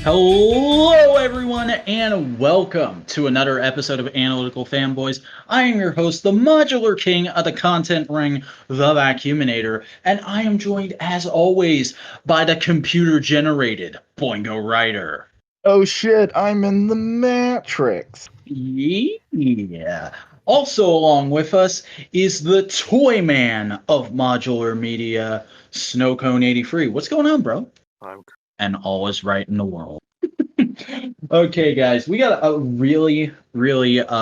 Hello, everyone, and welcome to another episode of Analytical Fanboys. I am your host, the Modular King of the Content Ring, the Vacuuminator, and I am joined, as always, by the computer-generated Boingo Writer. Oh shit, I'm in the Matrix. Yeah. Also along with us is the Toy Man of Modular Media, Snowcone83. What's going on, bro? And all is right in the world. Okay, guys, we got a really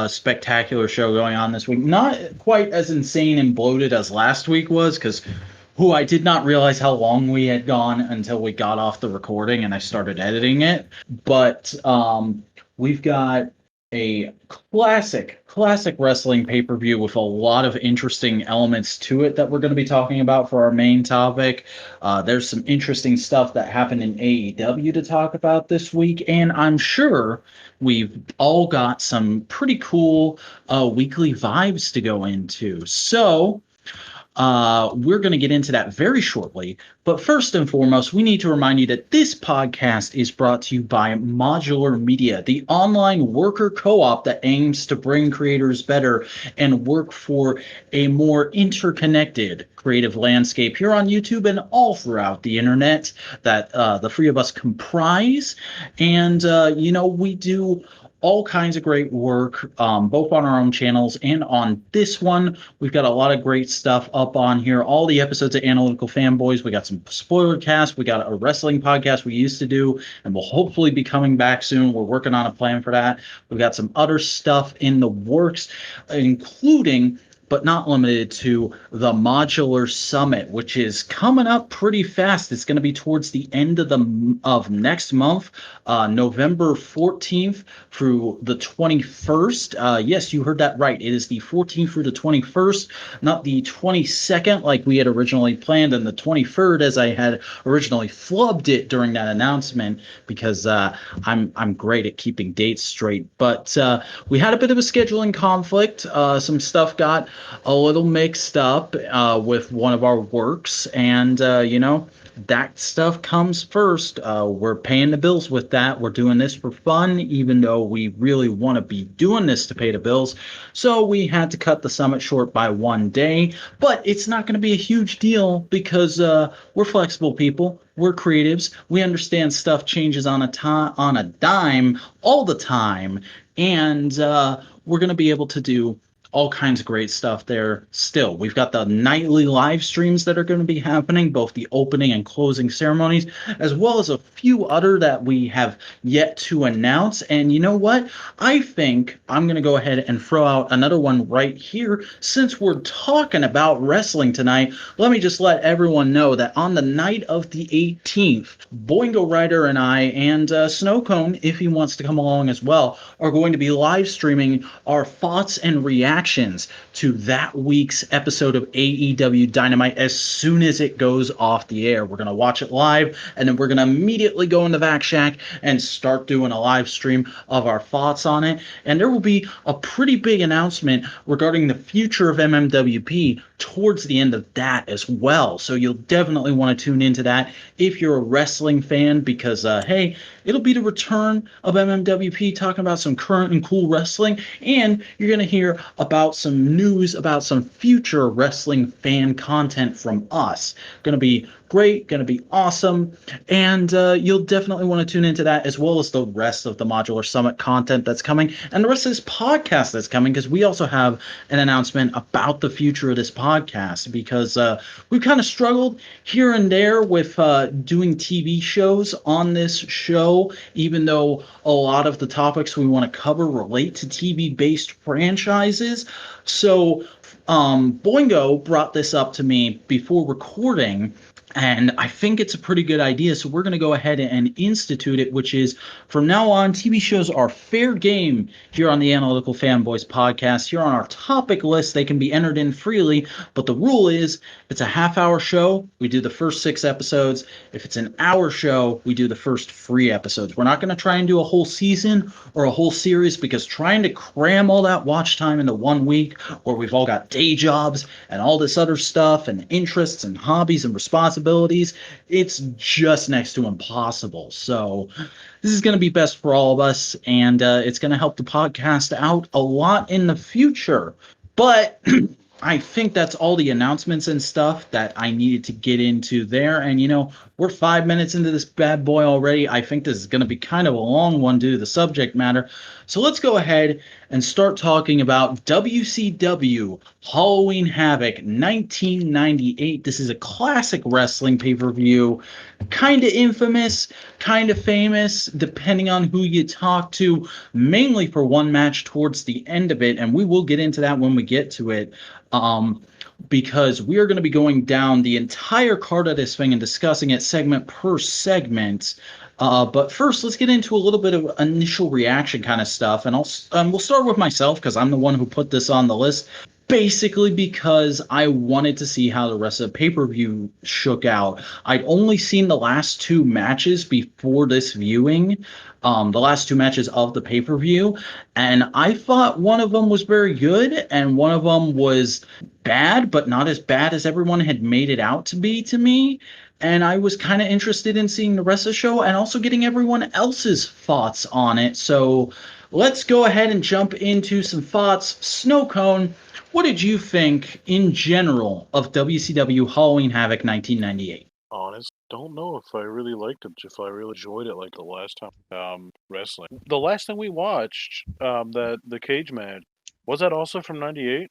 spectacular show going on this week. Not quite as insane and bloated as last week was, because I did not realize how long we had gone until we got off the recording and I started editing it. But we've got a classic wrestling pay-per-view with a lot of interesting elements to it that we're going to be talking about for our main topic. There's some interesting stuff that happened in AEW to talk about this week, and I'm sure we've all got some pretty cool weekly vibes to go into. So we're going to get into that very shortly. But first and foremost, we need to remind you that this podcast is brought to you by Modular Media, the online worker co-op that aims to bring creators better and work for a more interconnected creative landscape here on YouTube and all throughout the internet that the three of us comprise. And, we do all kinds of great work, both on our own channels and on this one. We've got a lot of great stuff up on here. All the episodes of Analytical Fanboys. We got some spoiler cast. We got a wrestling podcast we used to do, and we'll hopefully be coming back soon. We're working on a plan for that. We've got some other stuff in the works, including, but not limited to, the Modular Summit, which is coming up pretty fast. It's going to be towards the end of next month, November 14th through the 21st. Yes, you heard that right. It is the 14th through the 21st, not the 22nd like we had originally planned, and the 23rd as I had originally flubbed it during that announcement, because I'm great at keeping dates straight. But we had a bit of a scheduling conflict. Some stuff got a little mixed up with one of our works, and that stuff comes first. We're paying the bills with that. We're doing this for fun, even though we really want to be doing this to pay the bills. So we had to cut the summit short by one day, but it's not going to be a huge deal because we're flexible people. We're creatives. We understand stuff changes on a dime all the time, and we're going to be able to do all kinds of great stuff there still. We've got the nightly live streams that are going to be happening, both the opening and closing ceremonies, as well as a few other that we have yet to announce. And you know what? I think I'm going to go ahead and throw out another one right here. Since we're talking about wrestling tonight, let me just let everyone know that on the night of the 18th, Boingo Writer and I, and Snowcone, if he wants to come along as well, are going to be live streaming our thoughts and reactions to that week's episode of AEW Dynamite as soon as it goes off the air. We're going to watch it live, and then we're going to immediately go into Vac Shack and start doing a live stream of our thoughts on it. And there will be a pretty big announcement regarding the future of MMWP towards the end of that as well. So you'll definitely want to tune into that if you're a wrestling fan, because hey, it'll be the return of MMWP, talking about some current and cool wrestling, and you're going to hear about some news about some future wrestling fan content from us. Going to be great, going to be awesome, and you'll definitely want to tune into that, as well as the rest of the Modular Summit content that's coming, and the rest of this podcast that's coming, because we also have an announcement about the future of this podcast, because we've kind of struggled here and there with doing TV shows on this show, even though a lot of the topics we want to cover relate to TV-based franchises. So Boingo brought this up to me before recording, and I think it's a pretty good idea, so we're going to go ahead and institute it, which is, from now on, TV shows are fair game here on the Analytical Fanboys podcast. Here on our topic list, they can be entered in freely, but the rule is, if it's a half-hour show, we do the first 6 episodes. If it's an hour show, we do the first 3 episodes. We're not going to try and do a whole season or a whole series, because trying to cram all that watch time into 1 week, where we've all got day jobs and all this other stuff and interests and hobbies and responsibilities, it's just next to impossible. So this is going to be best for all of us, and it's going to help the podcast out a lot in the future. But I think that's all the announcements and stuff that I needed to get into there. And, we're 5 minutes into this bad boy already. I think this is going to be kind of a long one due to the subject matter. So let's go ahead and start talking about WCW Halloween Havoc 1998. This is a classic wrestling pay-per-view, kind of infamous, kind of famous, depending on who you talk to, mainly for one match towards the end of it. And we will get into that when we get to it. Because we are going to be going down the entire card of this thing and discussing it segment per segment. But first, let's get into a little bit of initial reaction kind of stuff. And we'll start with myself because I'm the one who put this on the list. Basically because I wanted to see how the rest of the pay-per-view shook out. I'd only seen the last two matches before this viewing, the last two matches of the pay-per-view, and I thought one of them was very good and one of them was bad, but not as bad as everyone had made it out to be to me. And I was kind of interested in seeing the rest of the show and also getting everyone else's thoughts on it. So let's go ahead and jump into some thoughts. Snow Cone, what did you think in general of WCW Halloween Havoc 1998? Honest, don't know if I really liked it, if I really enjoyed it like the last time wrestling. The last thing we watched, the cage match, was that also from 98?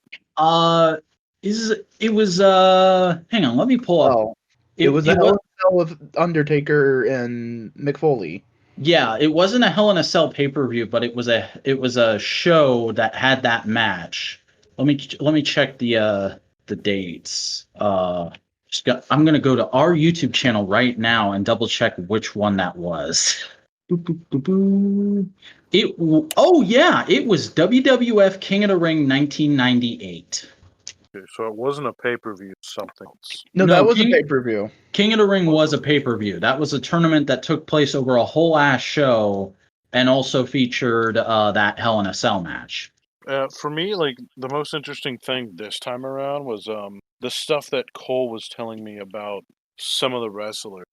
It was hang on, let me pull up. It was a Hell in a Cell with Undertaker and Mick Foley. Yeah, it wasn't a Hell in a Cell pay-per-view, but it was a show that had that match. Let me check the dates. I'm gonna go to our YouTube channel right now and double check which one that was. It was WWF King of the Ring 1998. Okay, so it wasn't a pay-per-view, something. No, that was a pay-per-view. King of the Ring was a pay-per-view. That was a tournament that took place over a whole ass show and also featured that Hell in a Cell match. For me, like, the most interesting thing this time around was the stuff that Cole was telling me about some of the wrestlers.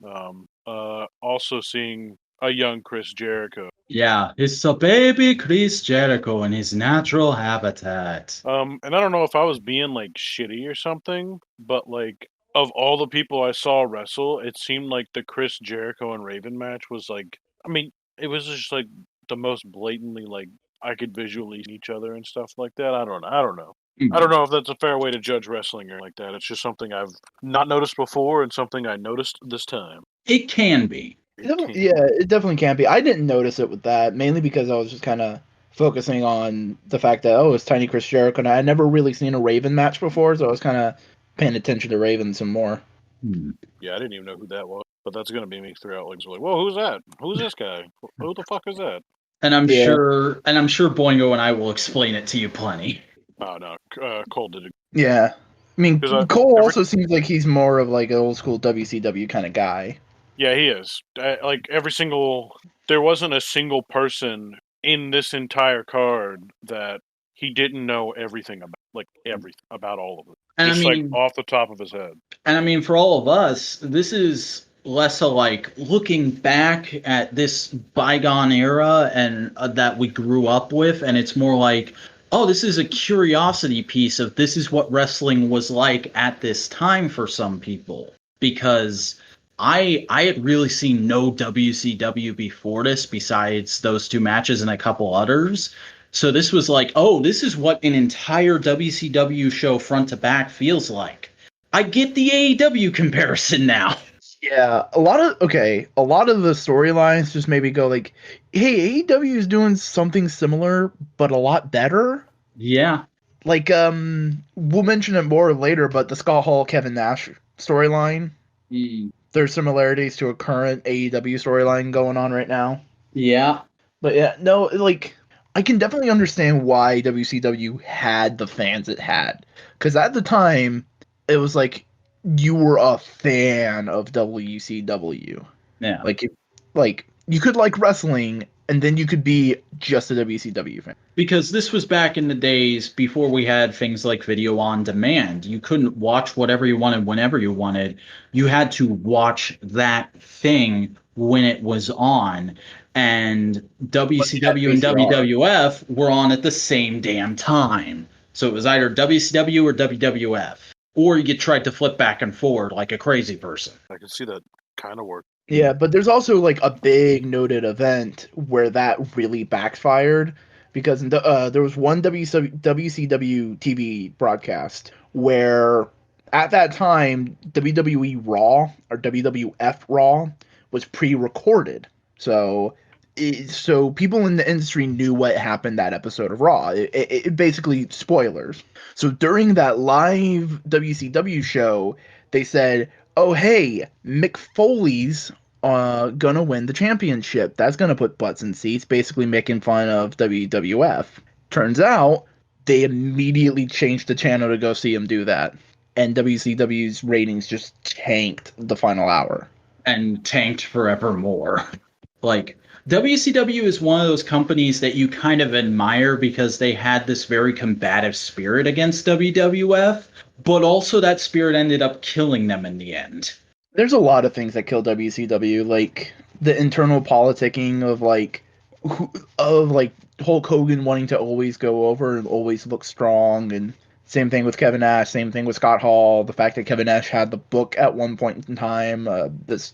Also seeing a young Chris Jericho. Yeah, it's a baby Chris Jericho in his natural habitat. And I don't know if I was being, like, shitty or something, but, like, of all the people I saw wrestle, it seemed like the Chris Jericho and Raven match was, like, I mean, it was just, like, the most blatantly, like, I could visually see each other and stuff like that. I don't know. Mm-hmm. I don't know if that's a fair way to judge wrestling or like that. It's just something I've not noticed before and something I noticed this time. It can be. It definitely can be. I didn't notice it with that, mainly because I was just kind of focusing on the fact that, it's Tiny Chris Jericho, and I had never really seen a Raven match before, so I was kind of paying attention to Raven some more. Yeah, I didn't even know who that was, but that's going to be me throughout. Like, whoa, who's that? Who's this guy? Who the fuck is that? And I'm sure Boingo and I will explain it to you plenty. Oh, no, Cole did it. Yeah. I mean, Cole also seems like he's more of like an old school WCW kind of guy. Yeah, he is. There wasn't a single person in this entire card that he didn't know everything about, like everything about all of it. And just like off the top of his head. And I mean, for all of us, this is less of like looking back at this bygone era and that we grew up with, and it's more like, oh, this is a curiosity piece of this is what wrestling was like at this time for some people, because I had really seen no WCW before this besides those two matches and a couple others. So this was like, oh, this is what an entire WCW show front to back feels like. I get the AEW comparison now. Yeah, a lot of the storylines just maybe go like, hey, AEW is doing something similar, but a lot better. Yeah. Like, we'll mention it more later, but the Scott Hall, Kevin Nash storyline, there's similarities to a current AEW storyline going on right now. Yeah. But yeah, no, like, I can definitely understand why WCW had the fans it had. Because at the time, it was like, you were a fan of WCW. Yeah. Like you could like wrestling and then you could be just a WCW fan. Because this was back in the days before we had things like video on demand. You couldn't watch whatever you wanted whenever you wanted. You had to watch that thing when it was on. And WCW and WWF were on at the same damn time. So it was either WCW or WWF. Or you tried to flip back and forward like a crazy person. I can see that kind of work. Yeah, but there's also like a big noted event where that really backfired because there was one WCW TV broadcast where at that time WWE Raw or WWF Raw was pre-recorded. So people in the industry knew what happened that episode of Raw. It basically spoilers. So during that live WCW show, they said, "Oh hey, Mick Foley's gonna win the championship. That's gonna put butts in seats," basically making fun of WWF. Turns out they immediately changed the channel to go see him do that, and WCW's ratings just tanked the final hour. And tanked forevermore. Like, WCW is one of those companies that you kind of admire because they had this very combative spirit against WWF, but also that spirit ended up killing them in the end. There's a lot of things that kill WCW, like the internal politicking of Hulk Hogan wanting to always go over and always look strong, and same thing with Kevin Nash, same thing with Scott Hall. The fact that Kevin Nash had the book at one point in time, this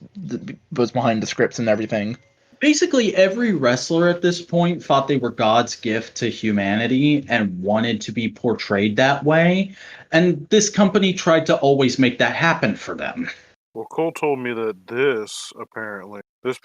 was behind the scripts and everything. Basically, every wrestler at this point thought they were God's gift to humanity and wanted to be portrayed that way. And this company tried to always make that happen for them. Well, Cole told me that this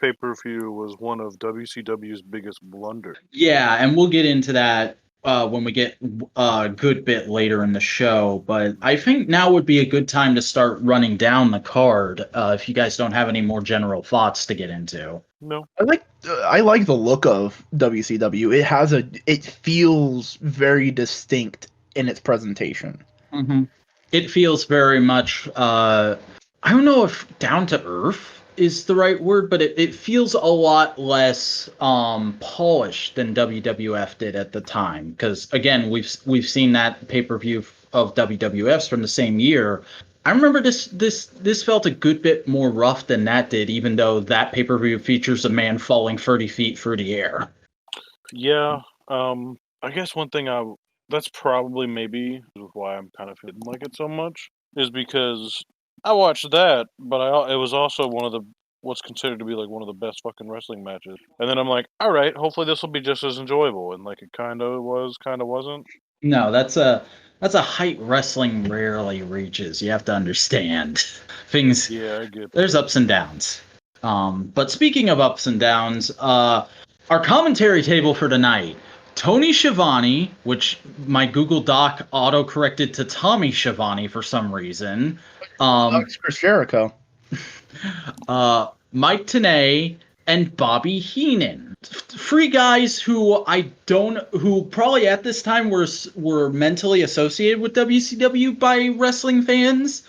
pay-per-view was one of WCW's biggest blunders. Yeah, and we'll get into that when we get a good bit later in the show. But I think now would be a good time to start running down the card if you guys don't have any more general thoughts to get into. No. I like the look of WCW. It feels very distinct in its presentation. Mm-hmm. It feels very much, I don't know if down to earth is the right word, but it feels a lot less polished than WWF did at the time. Because again, we've seen that pay-per-view of WWF's from the same year. I remember this felt a good bit more rough than that did, even though that pay-per-view features a man falling 30 feet through the air. Yeah, I guess one thing that's probably maybe why I'm kind of didn't like it so much is because I watched that, but it was also what's considered to be like one of the best fucking wrestling matches. And then I'm like, all right, hopefully this will be just as enjoyable. And like it kind of was, kind of wasn't. No, that's a height wrestling rarely reaches. You have to understand things. Yeah, I get that. There's ups and downs. But speaking of ups and downs, our commentary table for tonight. Tony Schiavone, which my Google Doc auto-corrected to Tommy Schiavone for some reason. Chris Jericho. Mike Tenay, and Bobby Heenan. Three guys who probably at this time were mentally associated with WCW by wrestling fans,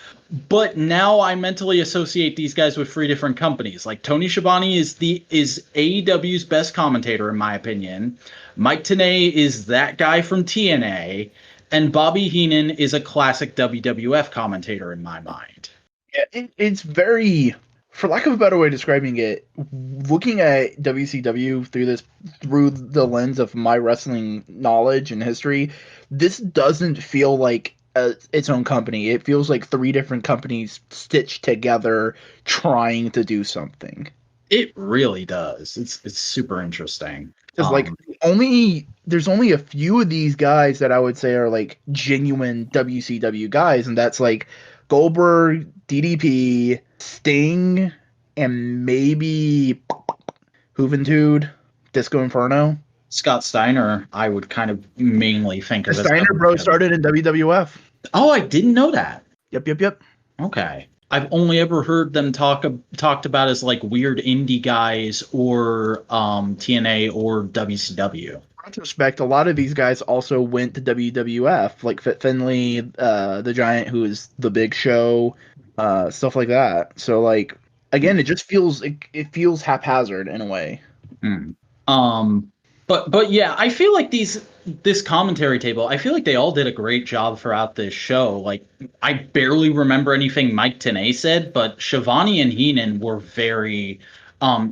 but now I mentally associate these guys with three different companies. Like Tony Schiavone is AEW's best commentator in my opinion. Mike Tenay is that guy from TNA, and Bobby Heenan is a classic WWF commentator in my mind. Yeah, it's very, for lack of a better way of describing it, looking at WCW through the lens of my wrestling knowledge and history, this doesn't feel like its own company. It feels like three different companies stitched together trying to do something. It really does. It's super interesting. Because there's only a few of these guys that I would say are like genuine WCW guys, and that's like Goldberg, DDP, Sting, and maybe Juventud, Disco Inferno. Scott Steiner, I would kind of mainly think of. The Steiner Bros started in WWF. Oh, I didn't know that. Yep. Okay. I've only ever heard them talked about as like weird indie guys or TNA or WCW. In retrospect, a lot of these guys also went to WWF, like Fit Finlay, the Giant, who is the Big Show, stuff like that. So, like, again, it just feels it feels haphazard in a way. But yeah, I feel like this commentary table, I feel like they all did a great job throughout this show. Like, I barely remember anything Mike Tenay said, but Shivani and Heenan were very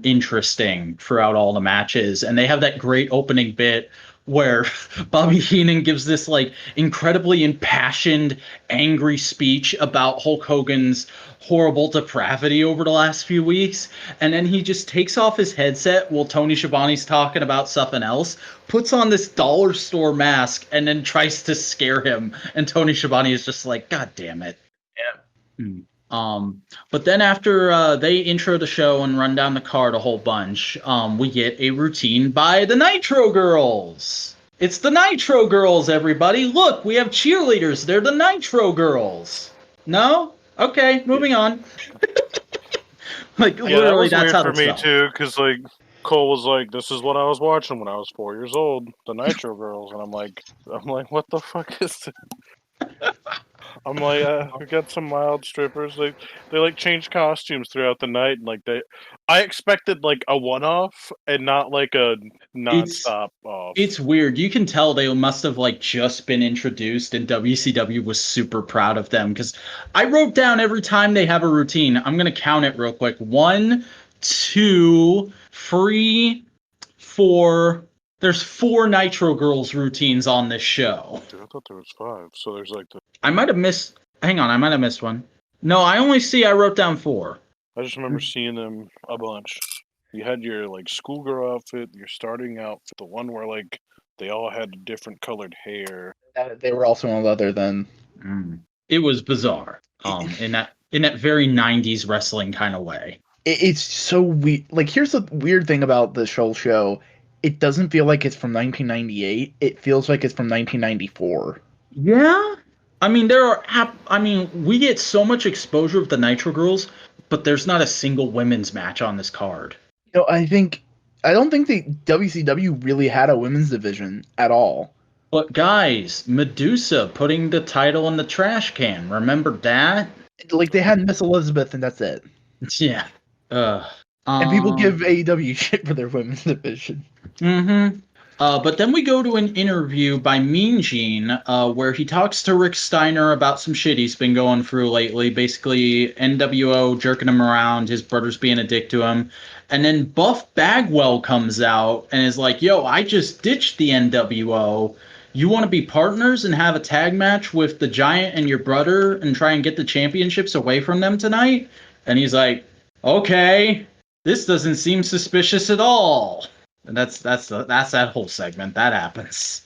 interesting throughout all the matches, and they have that great opening bit where Bobby Heenan gives this like incredibly impassioned, angry speech about Hulk Hogan's horrible depravity over the last few weeks, and then he just takes off his headset while Tony Schiavone's talking about something else, puts on this dollar store mask, and then tries to scare him, and Tony Schiavone is just like, God damn it. Yeah. But then after they intro the show and run down the card a whole bunch, we get a routine by the Nitro Girls. It's the Nitro Girls, everybody. Look, we have cheerleaders. They're the Nitro Girls. No? Okay, moving on. Like, yeah, literally, that was that's weird how for me too, because like Cole was like, "This is what I was watching when I was 4 years old, the Nitro Girls," and I'm like, "What the fuck is this?" I'm like, we got some mild strippers. They like changed costumes throughout the night, and like I expected like a one-off and not like a non-stop off. It's weird. You can tell they must have like just been introduced, and WCW was super proud of them, because I wrote down every time they have a routine. I'm gonna count it real quick. 1, 2, 3, 4. There's 4 Nitro Girls routines on this show. Dude, I thought there was 5. So there's like I might have missed. Hang on, I might have missed one. No, I wrote down 4. I just remember seeing them a bunch. You had your like schoolgirl outfit, your starting outfit, the one where like they all had different colored hair. They were also on leather then. It was bizarre. In that very 90s wrestling kind of way. It's so weird. Like, here's the weird thing about the show. It doesn't feel like it's from 1998. It feels like it's from 1994. Yeah? I mean, we get so much exposure of the Nitro Girls, but there's not a single women's match on this card. I don't think the WCW really had a women's division at all. But guys, Medusa putting the title in the trash can. Remember that? Like, they had Miss Elizabeth, and that's it. Yeah. And people give AEW shit for their women's division. Mm-hmm. But then we go to an interview by Mean Gene, where he talks to Rick Steiner about some shit he's been going through lately. Basically, NWO jerking him around, his brother's being a dick to him. And then Buff Bagwell comes out and is like, yo, I just ditched the NWO. You want to be partners and have a tag match with the Giant and your brother and try and get the championships away from them tonight? And he's like, okay, this doesn't seem suspicious at all. And that's that whole segment. That happens.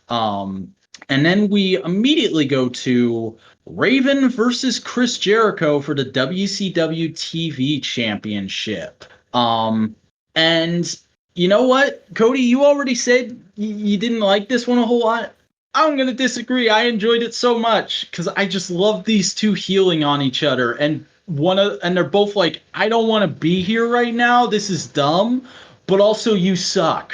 And then we immediately go to Raven versus Chris Jericho for the WCW TV Championship. And you know what, Cody, you already said you didn't like this one a whole lot. I'm going to disagree. I enjoyed it so much because I just love these two healing on each other. And they're both like, I don't want to be here right now. This is dumb. But also, you suck.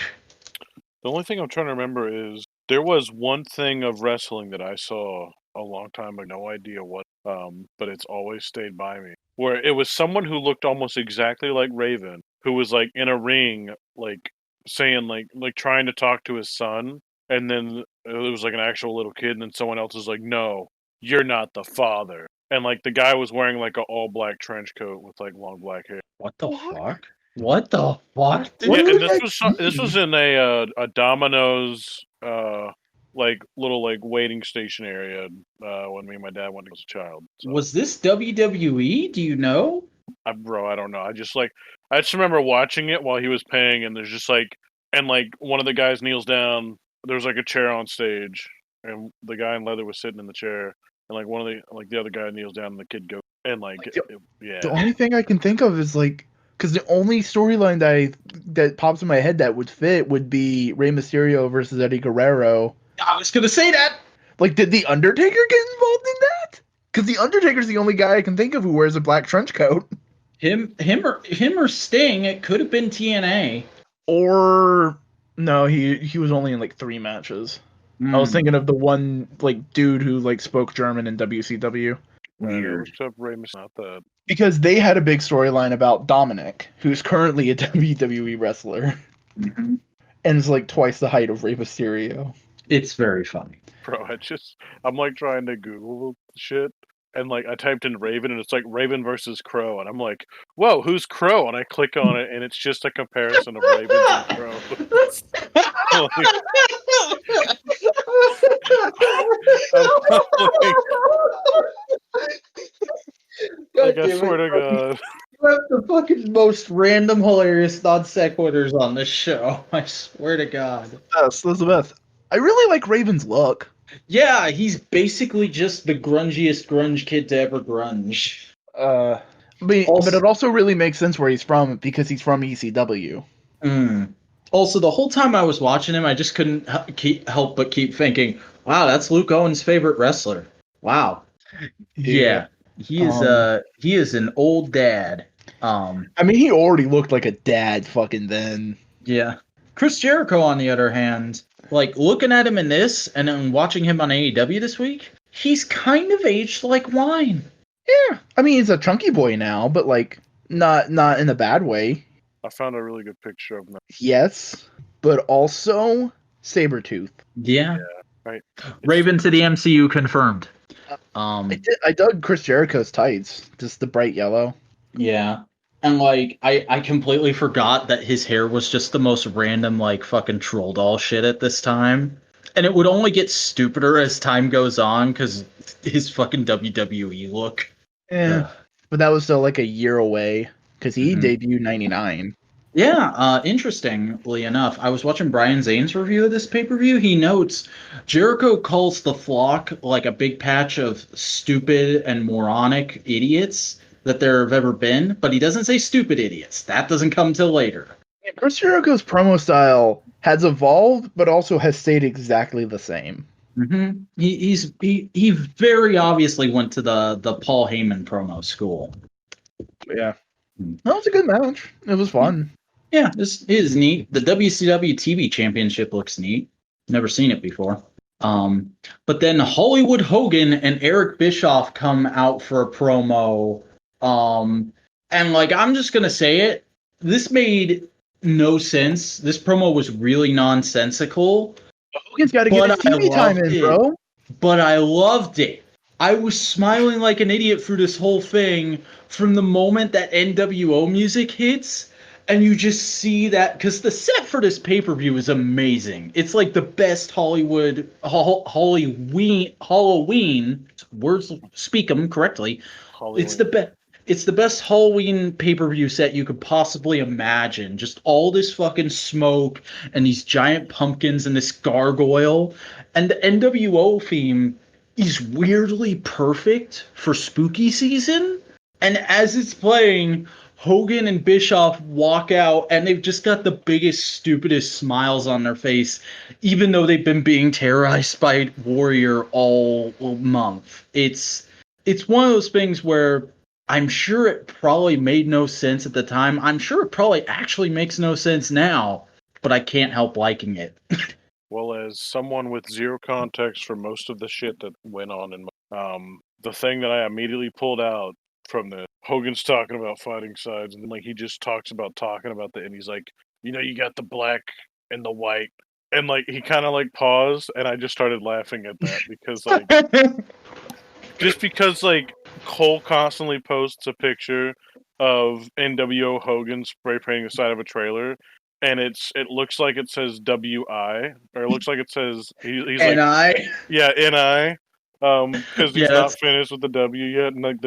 The only thing I'm trying to remember is there was one thing of wrestling that I saw a long time ago, no idea what, but it's always stayed by me, where it was someone who looked almost exactly like Raven, who was like in a ring, like saying like trying to talk to his son, and then it was like an actual little kid, and then someone else was like, no, you're not the father. And like the guy was wearing like an all black trench coat with like long black hair. What the fuck? What the fuck? Yeah, and this was in a Domino's like little like waiting station area when me and my dad went as a child. So. Was this WWE? Do you know? Bro, I don't know. I just remember watching it while he was paying, and there's just like, and like one of the guys kneels down. There's like a chair on stage, and the guy in leather was sitting in the chair, and like one of the other guy kneels down, and the kid goes, and like yeah. The only thing I can think of is like, because the only storyline that pops in my head that would fit would be Rey Mysterio versus Eddie Guerrero. I was gonna say that. Like, did the Undertaker get involved in that? Because the Undertaker's the only guy I can think of who wears a black trench coat. Him or Sting. It could have been TNA. Or no, he was only in like 3 matches. I was thinking of the one like dude who like spoke German in WCW. Weird. Not that. Because they had a big storyline about Dominic, who's currently a WWE wrestler. Mm-hmm. And it's like twice the height of Rey Mysterio. It's very funny. Bro, I'm like trying to Google shit, and like I typed in Raven, and it's like Raven versus Crow, and I'm like, whoa, who's Crow? And I click on it, and it's just a comparison of Ravens and Crows. I swear to God. You have the fucking most random, hilarious non sequiturs on this show. I swear to God. Yes, Elizabeth. I really like Raven's look. Yeah, he's basically just the grungiest grunge kid to ever grunge. But it also really makes sense where he's from because he's from ECW. Also, the whole time I was watching him, I just couldn't help but keep thinking, "Wow, that's Luke Owen's favorite wrestler." Wow. Yeah. He is an old dad. I mean, he already looked like a dad fucking then. Yeah. Chris Jericho, on the other hand, like looking at him in this and then watching him on AEW this week, he's kind of aged like wine. Yeah. I mean, he's a chunky boy now, but like not in a bad way. I found a really good picture of him. Yes, but also Sabretooth. Yeah. Right. Raven to the MCU confirmed. I dug Chris Jericho's tights, just the bright yellow. Yeah. And like I completely forgot that his hair was just the most random like fucking troll doll shit at this time. And it would only get stupider as time goes on because his fucking WWE look. Yeah. But that was still like a year away because he debuted 99. Yeah, interestingly enough, I was watching Brian Zane's review of this pay-per-view. He notes Jericho calls the flock like a big patch of stupid and moronic idiots that there have ever been, but he doesn't say stupid idiots. That doesn't come till later. Yeah, Chris Jericho's promo style has evolved, but also has stayed exactly the same. Mm-hmm. He very obviously went to the Paul Heyman promo school. Yeah. That was a good match. It was fun. Yeah, this is neat. The WCW TV Championship looks neat. Never seen it before. But then Hollywood Hogan and Eric Bischoff come out for a promo. And like I'm just gonna say it, this made no sense. This promo was really nonsensical. Hogan's got to get his TV time in, bro. But I loved it. I was smiling like an idiot through this whole thing from the moment that NWO music hits. And you just see that, because the set for this pay-per-view is amazing. It's like the best Halloween, words speak them correctly. Halloween. It's the best Halloween pay-per-view set you could possibly imagine. Just all this fucking smoke and these giant pumpkins and this gargoyle. And the NWO theme is weirdly perfect for spooky season. And as it's playing, Hogan and Bischoff walk out, and they've just got the biggest, stupidest smiles on their face, even though they've been being terrorized by Warrior all month. It's one of those things where I'm sure it probably made no sense at the time. I'm sure it probably actually makes no sense now, but I can't help liking it. Well, as someone with zero context for most of the shit that went on in the thing that I immediately pulled out from the Hogan's talking about fighting sides, and like he just talks about talking about and he's like, you know, you got the black and the white, and like he kind of like paused, and I just started laughing at that because like just because like Cole constantly posts a picture of NWO Hogan spray painting the side of a trailer, and it looks like it says WI, or it looks like it says he's like NI. Yeah, NI. Because he's not finished with the W yet, and like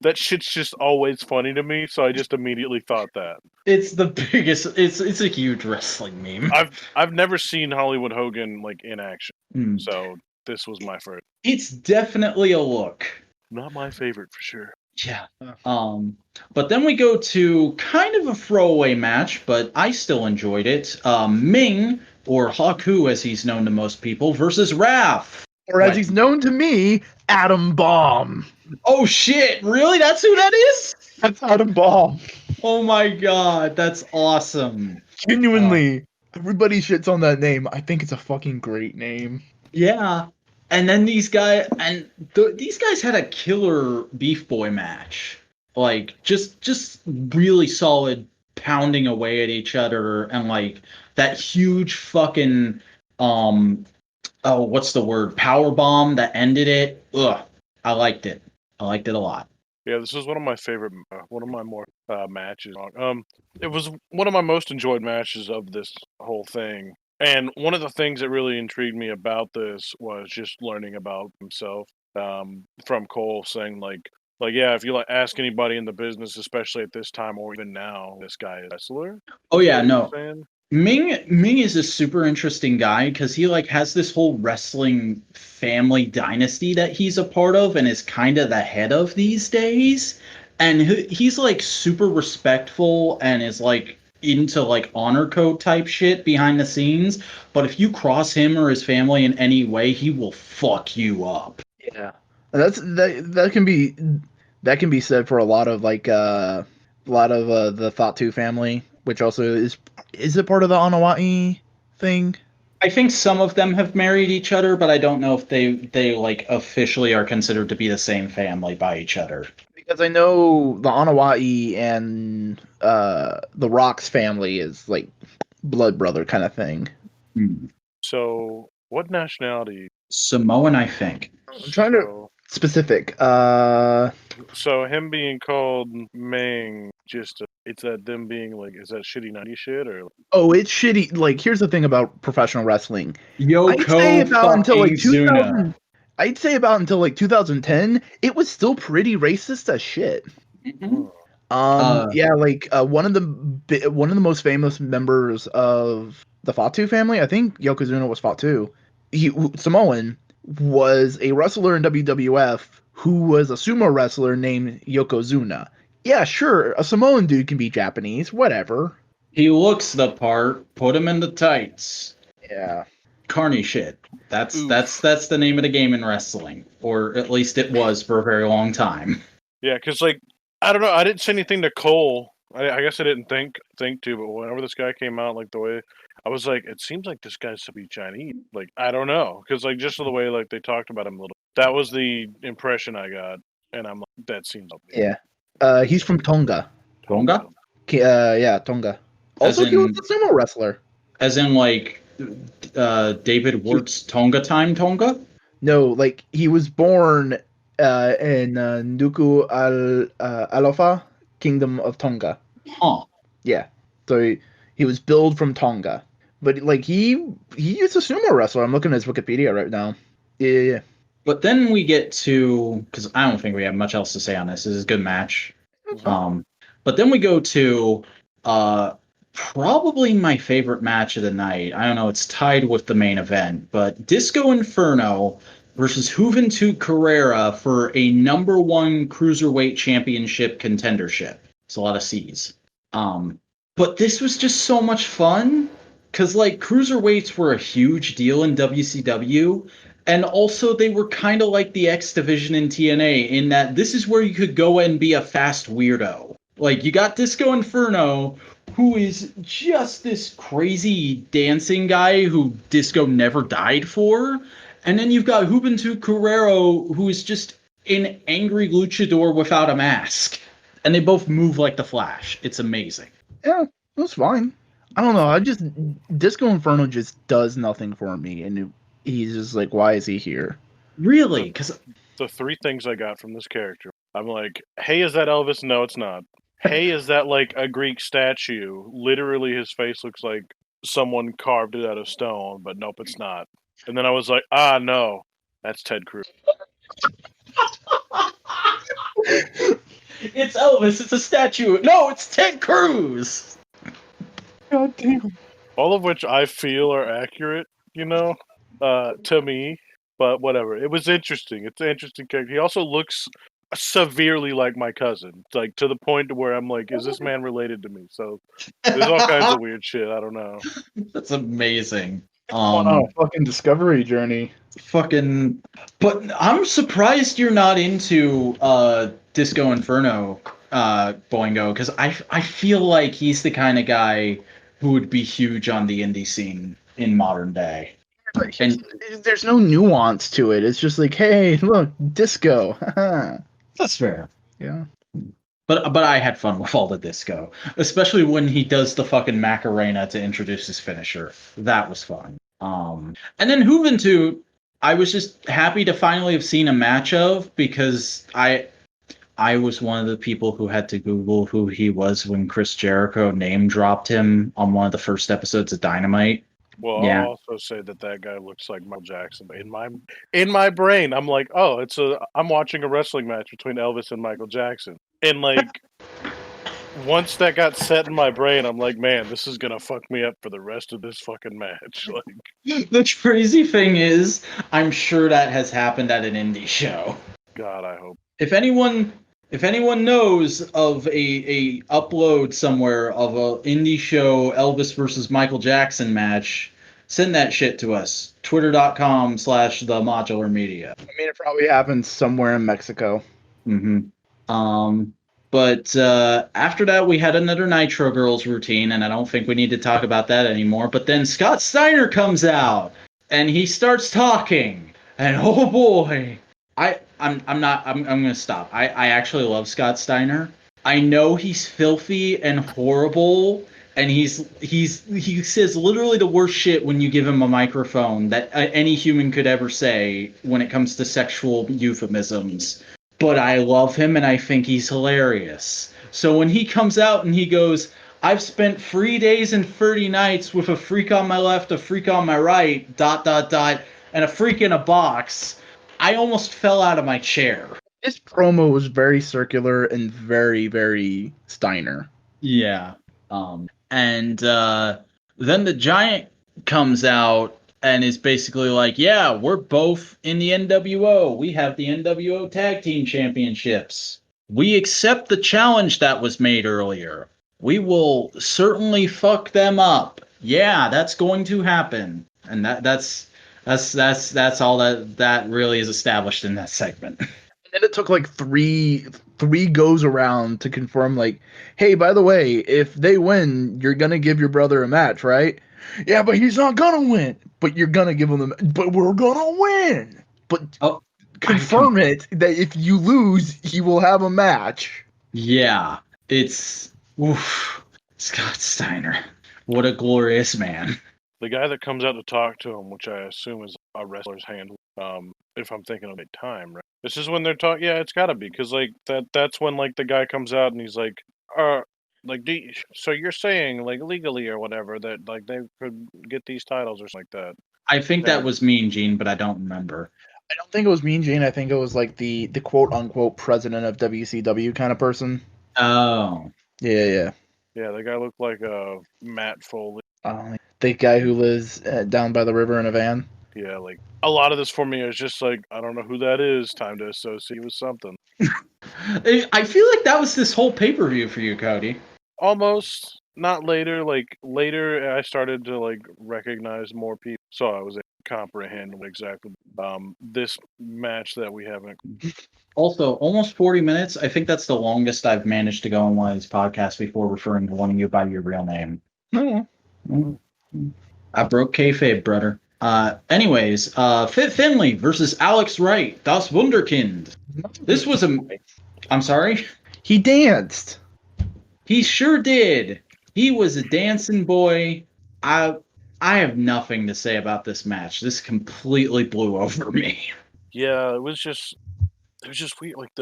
that shit's just always funny to me. So I just immediately thought that it's the biggest. It's a huge wrestling meme. I've never seen Hollywood Hogan like in action, so this was my first. It's definitely a look. Not my favorite for sure. Yeah. But then we go to kind of a throwaway match, but I still enjoyed it. Ming, or Haku as he's known to most people, versus Raph. Or as he's known to me, Adam Bomb. Oh shit, really? That's who that is? That's Adam Bomb. Oh my god, that's awesome. Genuinely, everybody shits on that name. I think it's a fucking great name. Yeah. And then these guys had a killer Beef Boy match. Like just really solid pounding away at each other, and like that huge fucking what's the word? Power bomb that ended it. Ugh. I liked it. I liked it a lot. Yeah, this was one of my favorite, one of my more matches. It was one of my most enjoyed matches of this whole thing. And one of the things that really intrigued me about this was just learning about himself. From Cole saying yeah, if you like ask anybody in the business, especially at this time or even now, this guy is a wrestler. Oh yeah, no. Ming is a super interesting guy because he like has this whole wrestling family dynasty that he's a part of and is kind of the head of these days. And he's like super respectful and is like into like honor code type shit behind the scenes. But if you cross him or his family in any way, he will fuck you up. Yeah, that can be said for a lot of the Thought family, which also is it part of the Anawai thing? I think some of them have married each other, but I don't know if they like officially are considered to be the same family by each other. Because I know the Anawai and the Rock's family is like blood brother kind of thing. So, what nationality? Samoan, I think. I'm trying to specific. So him being called Ming, it's that them being like, is that shitty 90 shit or? Oh, it's shitty. Like, here's the thing about professional wrestling. I'd say about until like 2000. I'd say about until like 2010, it was still pretty racist as shit. Mm-hmm. Yeah, like one of the most famous members of the Fatu family, I think Yokozuna was Fatu. Samoan was a wrestler in WWF who was a sumo wrestler named Yokozuna. Yeah, sure, a Samoan dude can be Japanese, whatever. He looks the part. Put him in the tights. Yeah. Carney shit. That's the name of the game in wrestling, or at least it was for a very long time. Yeah, because like I don't know, I didn't say anything to Cole. I guess I didn't think to, but whenever this guy came out, like the way I was like, it seems like this guy's to be Chinese. Like I don't know, because like just the way like they talked about him a little. That was the impression I got, and I'm like, that seems. Yeah. He's from Tonga. Tonga? Yeah, Tonga. Also, he was a sumo wrestler. As in, like, David Wert's Tonga Time Tonga? No, like, he was born in Nuku Alofa, Kingdom of Tonga. Huh. Yeah. So he was billed from Tonga. But, like, he is a sumo wrestler. I'm looking at his Wikipedia right now. Yeah. But then we get to, because I don't think we have much else to say on this. This is a good match. But then we go to probably my favorite match of the night. I don't know, it's tied with the main event, but Disco Inferno versus Juventud Carrera for a number 1 cruiserweight championship contendership. It's a lot of C's. But this was just so much fun, because like cruiserweights were a huge deal in WCW. And also, they were kind of like the X Division in TNA in that this is where you could go and be a fast weirdo. Like, you got Disco Inferno, who is just this crazy dancing guy who Disco never died for. And then you've got Juventud Carrero, who is just an angry luchador without a mask. And they both move like the Flash. It's amazing. Yeah, it was fine. I don't know. Disco Inferno just does nothing for me. And he's just like, why is he here? Really? Because the 3 things I got from this character, I'm like, hey, is that Elvis? No, it's not. Hey, is that like a Greek statue? Literally, his face looks like someone carved it out of stone, but nope, it's not. And then I was like, no, that's Ted Cruz. It's Elvis. It's a statue. No, it's Ted Cruz. God damn. All of which I feel are accurate, to me, but whatever. It was interesting. It's an interesting character. He also looks severely like my cousin, like to the point where I'm like, is this man related to me? So there's all kinds of weird shit. I don't know. That's amazing. Fucking discovery journey. But I'm surprised you're not into Disco Inferno, Boingo, because I feel like he's the kind of guy who would be huge on the indie scene in modern day. And there's no nuance to it. It's just like, hey, look, disco. That's fair. Yeah. But I had fun with all the disco, especially when he does the fucking Macarena to introduce his finisher. That was fun. And then Juventud, I was just happy to finally have seen a match of, because I was one of the people who had to Google who he was when Chris Jericho name dropped him on one of the first episodes of Dynamite. Well, yeah. I'll also say that guy looks like Michael Jackson. In my brain, I'm like, oh, I'm watching a wrestling match between Elvis and Michael Jackson. And like, once that got set in my brain, I'm like, man, this is gonna fuck me up for the rest of this fucking match. Like, the crazy thing is, I'm sure that has happened at an indie show. God, I hope. If anyone knows of a upload somewhere of a indie show Elvis versus Michael Jackson match, send that shit to us. Twitter.com/themodularmedia. I mean, it probably happened somewhere in Mexico. But after that, we had another Nitro Girls routine, and I don't think we need to talk about that anymore. But then Scott Steiner comes out, and he starts talking, and oh boy, I'm gonna stop. I actually love Scott Steiner. I know he's filthy and horrible, and he says literally the worst shit when you give him a microphone that any human could ever say when it comes to sexual euphemisms. But I love him, and I think he's hilarious. So when he comes out and he goes, I've spent 3 days and 30 nights with a freak on my left, a freak on my right, ... and a freak in a box, I almost fell out of my chair. His promo was very circular and very, very Steiner. Yeah. And then the Giant comes out and is basically like, yeah, we're both in the NWO. We have the NWO Tag Team Championships. We accept the challenge that was made earlier. We will certainly fuck them up. Yeah, that's going to happen. And that's all that really is established in that segment. And then it took like three goes around to confirm, like, hey, by the way, if they win, you're gonna give your brother a match, right? Yeah, but he's not gonna win. But you're gonna give him but we're gonna win. But confirm it that if you lose, he will have a match. Yeah, it's Scott Steiner. What a glorious man. The guy that comes out to talk to him, which I assume is a wrestler's handle, if I'm thinking of a time, right? This is when they're talking. Yeah, it's gotta be, because like that's when like the guy comes out and he's like, so you're saying like legally or whatever that like they could get these titles or something like that. I think that was Mean Gene, but I don't remember. I don't think it was Mean Gene. I think it was like the quote unquote president of WCW kind of person. Oh. Yeah. Yeah, the guy looked like Matt Foley. The guy who lives down by the river in a van. Yeah, like a lot of this for me is just like, I don't know who that is. Time to associate with something. I feel like that was this whole pay-per-view for you, Cody. Almost. Not later. Like later, I started to like recognize more people, so I was able to comprehend exactly this match that we haven't. Also, almost 40 minutes. I think that's the longest I've managed to go on one of these podcasts before referring to one of you by your real name. I broke kayfabe, brother. Anyways, Fit Finlay versus Alex Wright, Das Wunderkind. This was I'm sorry? He danced. He sure did. He was a dancing boy. I have nothing to say about this match. This completely blew over me. Yeah, it was just weird. Like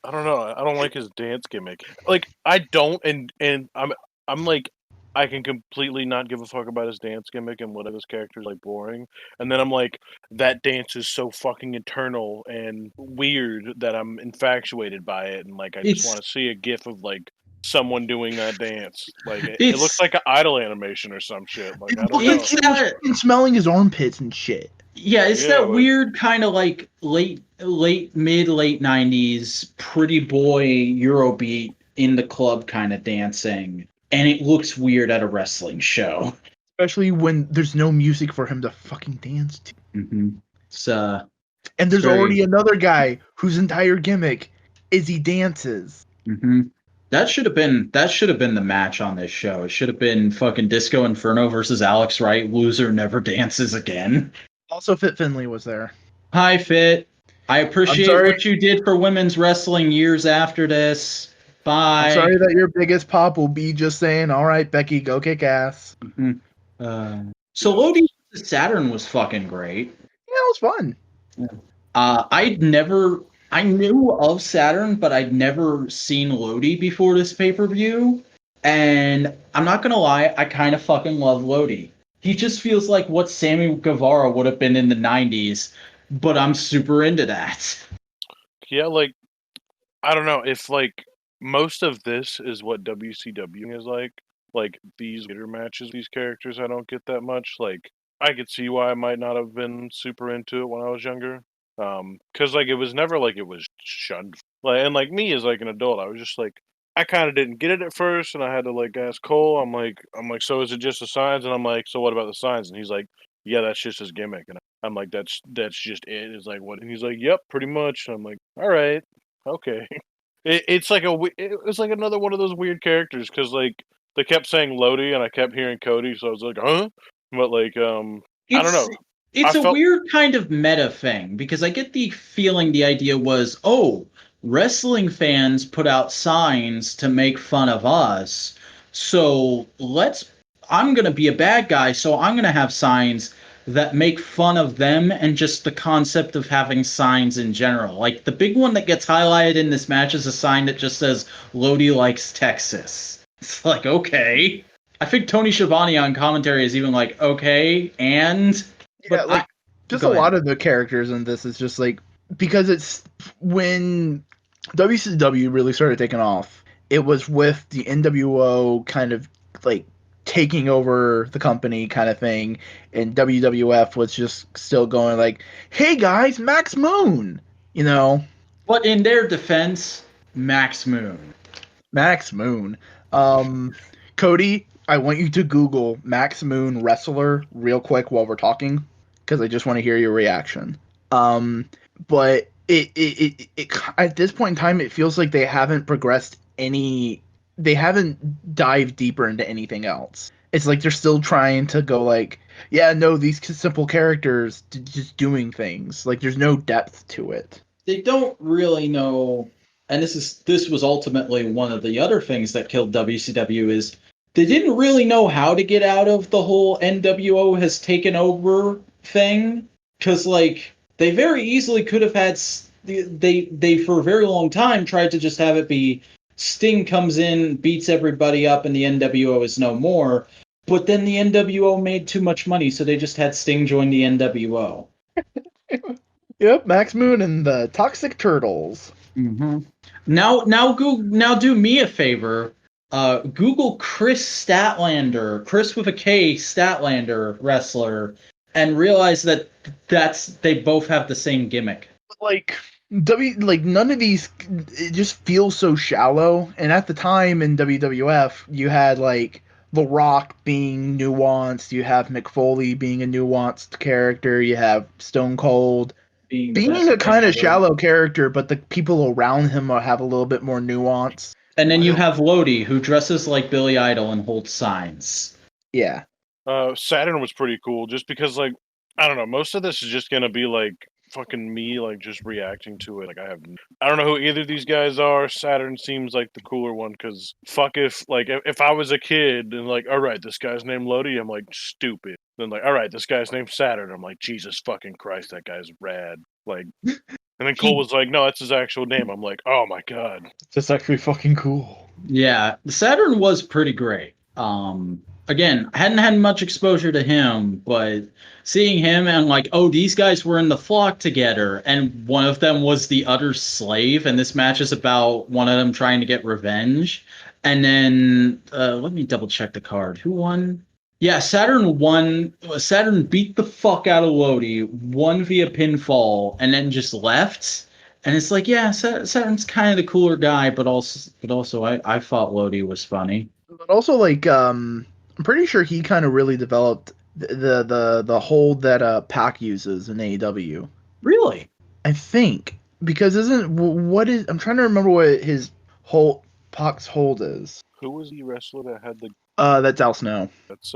I don't know. I don't like his dance gimmick. Like I don't, and I'm like, I can completely not give a fuck about his dance gimmick and whatever his character is like boring. And then I'm like, that dance is so fucking eternal and weird that I'm infatuated by it, and like I just want to see a gif of like someone doing that dance. Like it looks like an idol animation or some shit. Like I don't know. And smelling his armpits and shit. Yeah, it's that weird kind of like late 90s pretty boy Eurobeat in the club kind of dancing. And it looks weird at a wrestling show. Especially when there's no music for him to fucking dance to. Mm-hmm. And there's already another guy whose entire gimmick is he dances. Mm-hmm. That should have been the match on this show. It should have been fucking Disco Inferno versus Alex Wright. Loser never dances again. Also, Fit Finlay was there. Hi, Fit. I appreciate what you did for women's wrestling years after this. Bye. I'm sorry that your biggest pop will be just saying, "All right, Becky, go kick ass." Mm-hmm. So Lodi Saturn was fucking great. Yeah, it was fun. I knew of Saturn, but I'd never seen Lodi before this pay-per-view. And I'm not gonna lie, I kind of fucking love Lodi. He just feels like what Sammy Guevara would have been in the 90s, but I'm super into that. Yeah, like, I don't know, if, like, most of this is what WCW is like, these later matches, these characters I don't get that much, like, I could see why I might not have been super into it when I was younger, because, like, it was never like it was shunned, like, and, like, me as, like, an adult, I was just, like, I kinda didn't get it at first, and I had to, like, ask Cole, I'm like, "So is it just the signs?" And I'm like, "So what about the signs?" And he's like, "Yeah, that's just his gimmick," and I'm like, "That's just it?" It's like, "What?" And he's like, "Yep, pretty much," and I'm like, "Alright, okay." It's like it was like another one of those weird characters, because, like, they kept saying Lodi, and I kept hearing Cody, so I was like, "Huh?" But, like, I don't know. It's I a felt weird kind of meta thing because I get the feeling the idea was, oh, wrestling fans put out signs to make fun of us. So I'm going to be a bad guy, so I'm going to have signs that make fun of them and just the concept of having signs in general. Like the big one that gets highlighted in this match is a sign that just says Lodi likes Texas. It's like, okay. I think Tony Schiavone on commentary is even like, okay, and Yeah, like just a lot of the characters in this is just like, because it's when WCW really started taking off, it was with the NWO kind of like taking over the company kind of thing, and WWF was just still going like, "Hey guys, Max Moon," you know. But in their defense, Max Moon. Max Moon. Cody, I want you to Google Max Moon wrestler real quick while we're talking, because I just want to hear your reaction. But it at this point in time, it feels like they haven't progressed any. They haven't dived deeper into anything else. It's like they're still trying to go like, yeah, no, these simple characters just doing things. Like there's no depth to it. They don't really know, and this was ultimately one of the other things that killed WCW is they didn't really know how to get out of the whole NWO has taken over thing, because like they very easily could have had they for a very long time tried to just have it be Sting comes in, beats everybody up, and the NWO is no more. But then the NWO made too much money, so they just had Sting join the NWO. Yep, Max Moon and the Toxic Turtles. Mm-hmm. Now do me a favor. Google Chris Statlander, Chris with a K, Statlander wrestler, and realize that they both have the same gimmick. Like none of these, it just feels so shallow. And at the time in WWF, you had like The Rock being nuanced, you have Mick Foley being a nuanced character, you have Stone Cold being a kind of shallow character, but the people around him have a little bit more nuance. And then you have Lodi, who dresses like Billy Idol and holds signs. Yeah. Saturn was pretty cool, just because, like, I don't know, most of this is just gonna be like fucking me, like, just reacting to it. Like, I don't know who either of these guys are. Saturn seems like the cooler one, because fuck if I was a kid and like, all right, this guy's named Lodi, I'm like, stupid. Then like, all right, this guy's named Saturn, I'm like, Jesus fucking Christ, that guy's rad. Like, and then Cole was like, no, that's his actual name. I'm like, oh my god, that's actually fucking cool. Yeah, Saturn was pretty great. Again, I hadn't had much exposure to him, but seeing him and like, oh, these guys were in the flock together, and one of them was the utter slave, and this match is about one of them trying to get revenge. And then let me double check the card. Who won? Yeah, Saturn won. Saturn beat the fuck out of Lodi, won via pinfall, and then just left. And it's like, yeah, Saturn's kind of the cooler guy, but also, I thought Lodi was funny. But also, like, I'm pretty sure he kind of really developed the hold that Pac uses in AEW. Really? I think, because I'm trying to remember what his Pac's hold is. who was the wrestler that had the? That's Al Snow. That's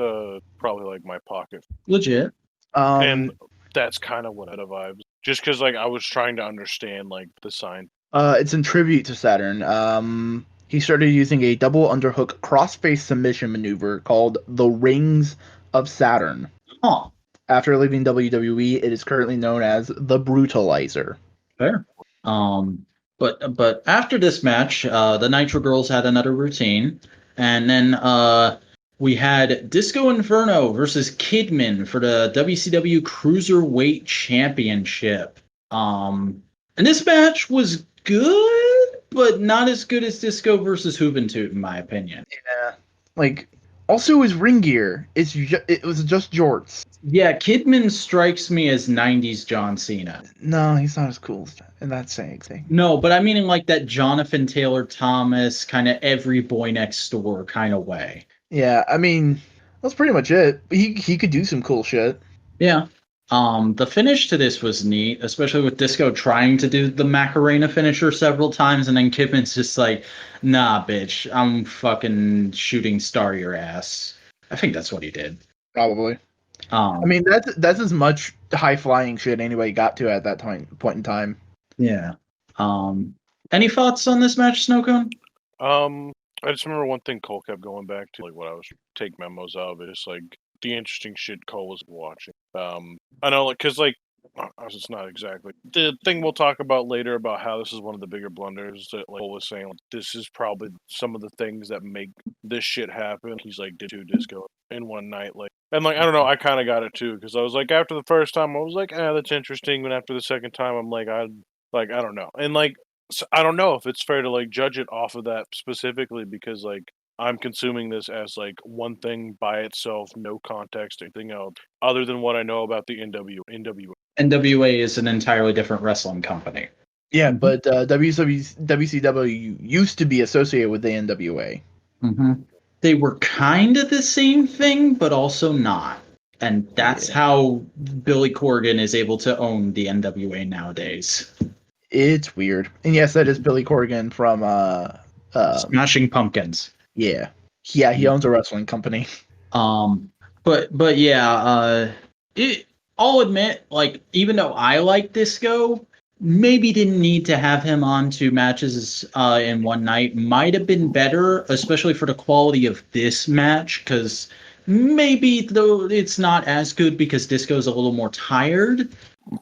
probably like my pocket. Legit. And that's kind of what I vibes. Just because, like, I was trying to understand, like, the sign. It's in tribute to Saturn. he started using a double underhook crossface submission maneuver called the Rings of Saturn. Huh. After leaving WWE, it is currently known as the Brutalizer. Fair. But after this match, the Nitro Girls had another routine, and then we had Disco Inferno versus Kidman for the WCW Cruiserweight Championship. And this match was good, but not as good as Disco versus Juventud, in my opinion. Yeah, like also his ring gear. It was just jorts. Yeah, Kidman strikes me as '90s John Cena. No, he's not as cool as that saying. No, but I mean in like that Jonathan Taylor Thomas kind of every boy next door kind of way. Yeah, I mean that's pretty much it. He could do some cool shit. Yeah. The finish to this was neat, especially with Disco trying to do the Macarena finisher several times, and then Kidman's just like, nah, bitch, I'm fucking shooting star your ass. I think that's what he did. Probably. I mean, that's as much high flying shit anybody got to at that point in time. Yeah. Any thoughts on this match, Snowcone? I just remember one thing Cole kept going back to, like what I was take memos of. It's like the interesting shit Cole was watching. I know, like, cause like it's not exactly the thing we'll talk about later about how this is one of the bigger blunders that like Cole was saying. Like, this is probably some of the things that make this shit happen. He's like, did two Disco in one night, like, and like I don't know, I kind of got it too because I was like after the first time I was like, that's interesting, but after the second time I'm like I don't know, and like so I don't know if it's fair to like judge it off of that specifically because like I'm consuming this as like one thing by itself, no context, anything else, other than what I know about the NWA. NWA is an entirely different wrestling company. Yeah, but WCW used to be associated with the NWA. Mm-hmm. They were kind of the same thing, but also not. And that's how Billy Corgan is able to own the NWA nowadays. It's weird. And yes, that is Billy Corgan from Smashing Pumpkins. Yeah. Yeah, he owns a wrestling company. But yeah, I'll admit, like, even though I like Disco, maybe didn't need to have him on 2 matches in one night. Might have been better, especially for the quality of this match, because maybe though it's not as good because Disco's a little more tired.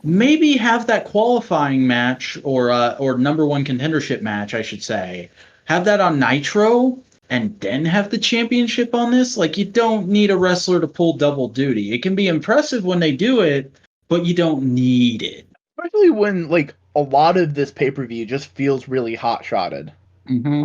Maybe have that qualifying match or number 1 contendership match, I should say. Have that on Nitro and then have the championship on this. Like, you don't need a wrestler to pull double duty. It can be impressive when they do it, but you don't need it. Especially when, like, a lot of this pay-per-view just feels really hot-shotted. Mm-hmm.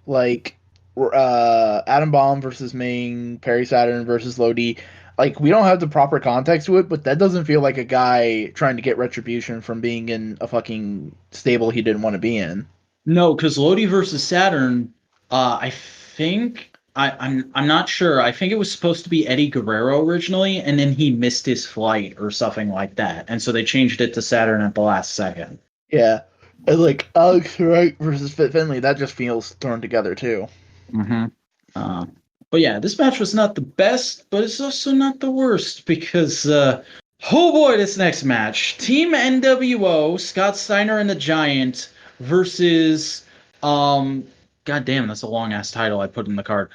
Like, Adam Bomb versus Ming, Perry Saturn versus Lodi. Like, we don't have the proper context to it, but that doesn't feel like a guy trying to get retribution from being in a fucking stable he didn't want to be in. No, because Lodi versus Saturn, I think I'm not sure. I think it was supposed to be Eddie Guerrero originally, and then he missed his flight or something like that, and so they changed it to Saturn at the last second. Yeah, and like Alex Wright versus Fit Finlay, that just feels thrown together too. Mm-hmm. But yeah, this match was not the best, but it's also not the worst because, oh boy, this next match. Team NWO, Scott Steiner and the Giant versus, God damn, that's a long-ass title I put in the card.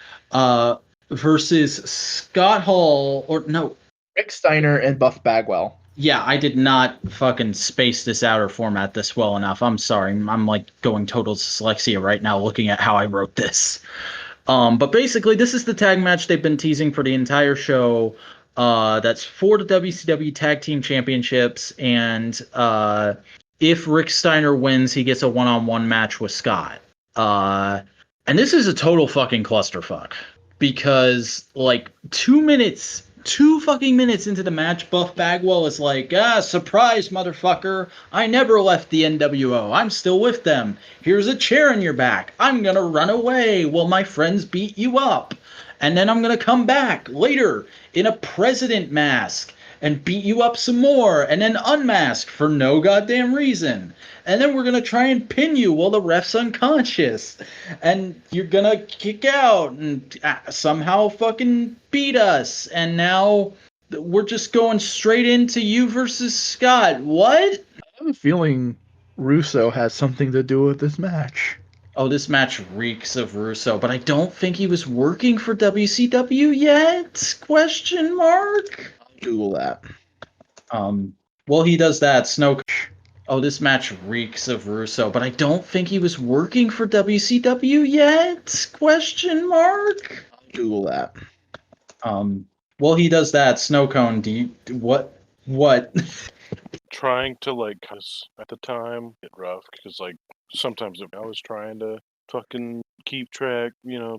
Versus Scott Hall, or no. Rick Steiner and Buff Bagwell. Yeah, I did not fucking space this out or format this well enough. I'm sorry. I'm like going total dyslexia right now looking at how I wrote this. But basically, this is the tag match they've been teasing for the entire show. That's for the WCW Tag Team Championships. And if Rick Steiner wins, he gets a one-on-one match with Scott. And this is a total fucking clusterfuck. Because, like, 2 fucking minutes into the match, Buff Bagwell is like, surprise, motherfucker. I never left the NWO. I'm still with them. Here's a chair in your back. I'm gonna run away while my friends beat you up. And then I'm gonna come back later in a president mask and beat you up some more and then unmask for no goddamn reason. And then we're gonna try and pin you while the ref's unconscious. And you're gonna kick out and somehow fucking beat us. And now we're just going straight into you versus Scott. What? I have a feeling Russo has something to do with this match. Oh, this match reeks of Russo, but I don't think he was working for WCW yet? Question mark. Google that. Well, he does that. Snow. Oh, this match reeks of Russo, but I don't think he was working for WCW yet? Question mark. Google that. Well, he does that. Snow Cone. What? Trying to like, cause at the time it rough because like sometimes I was trying to fucking keep track,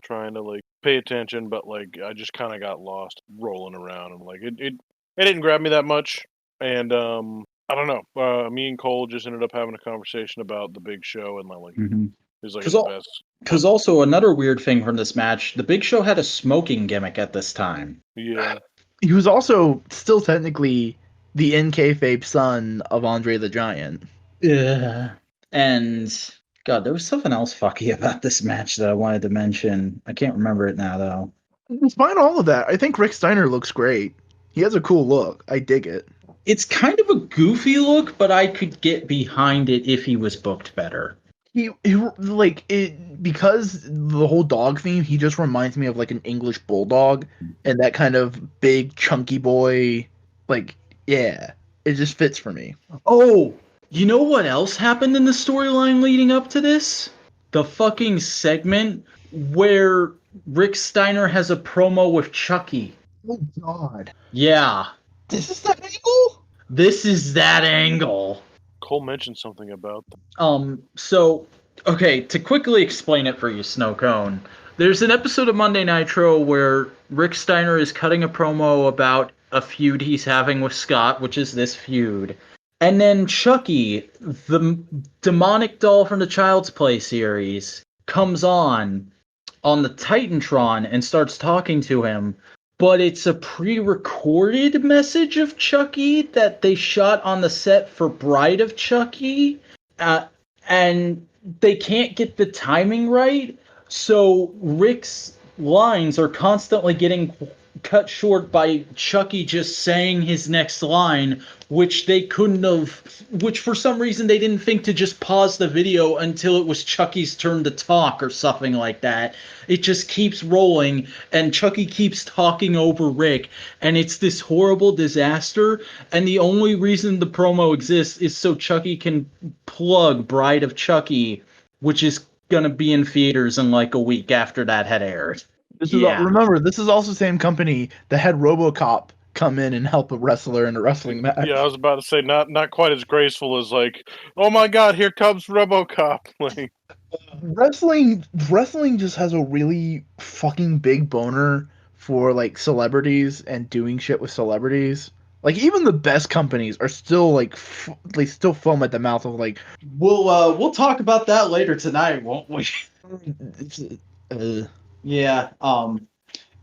trying to like pay attention, but like I just kind of got lost rolling around and like it didn't grab me that much, and I don't know. Me and Cole just ended up having a conversation about the Big Show and like it was like the best. Because also another weird thing from this match, the Big Show had a smoking gimmick at this time. Yeah, he was also still technically the kayfabe son of Andre the Giant. Yeah. And God, there was something else fucky about this match that I wanted to mention. I can't remember it now, though. Despite all of that, I think Rick Steiner looks great. He has a cool look. I dig it. It's kind of a goofy look, but I could get behind it if he was booked better. He like it because the whole dog theme. He just reminds me of like an English bulldog, and that kind of big chunky boy. Like, yeah, it just fits for me. Oh, you know what else happened in the storyline leading up to this? The fucking segment where Rick Steiner has a promo with Chucky. Oh God. Yeah. This is that angle? This is that angle. Cole mentioned something about that. So, okay, to quickly explain it for you, Snow Cone, there's an episode of Monday Nitro where Rick Steiner is cutting a promo about a feud he's having with Scott, which is this feud. And then Chucky, the demonic doll from the Child's Play series, comes on the Titantron and starts talking to him. But it's a pre-recorded message of Chucky that they shot on the set for Bride of Chucky. And they can't get the timing right. So Rick's lines are constantly getting cut short by Chucky just saying his next line, which for some reason they didn't think to just pause the video until it was Chucky's turn to talk or something like that. It just keeps rolling and Chucky keeps talking over Rick, and it's this horrible disaster, and the only reason the promo exists is so Chucky can plug Bride of Chucky, which is gonna be in theaters in like a week after that had aired. Remember, this is also the same company that had RoboCop come in and help a wrestler in a wrestling match. Yeah, I was about to say not quite as graceful as like, oh my God, here comes RoboCop. Like, wrestling just has a really fucking big boner for like celebrities and doing shit with celebrities. Like even the best companies are still like they still foam at the mouth of like, we'll talk about that later tonight, won't we? Yeah,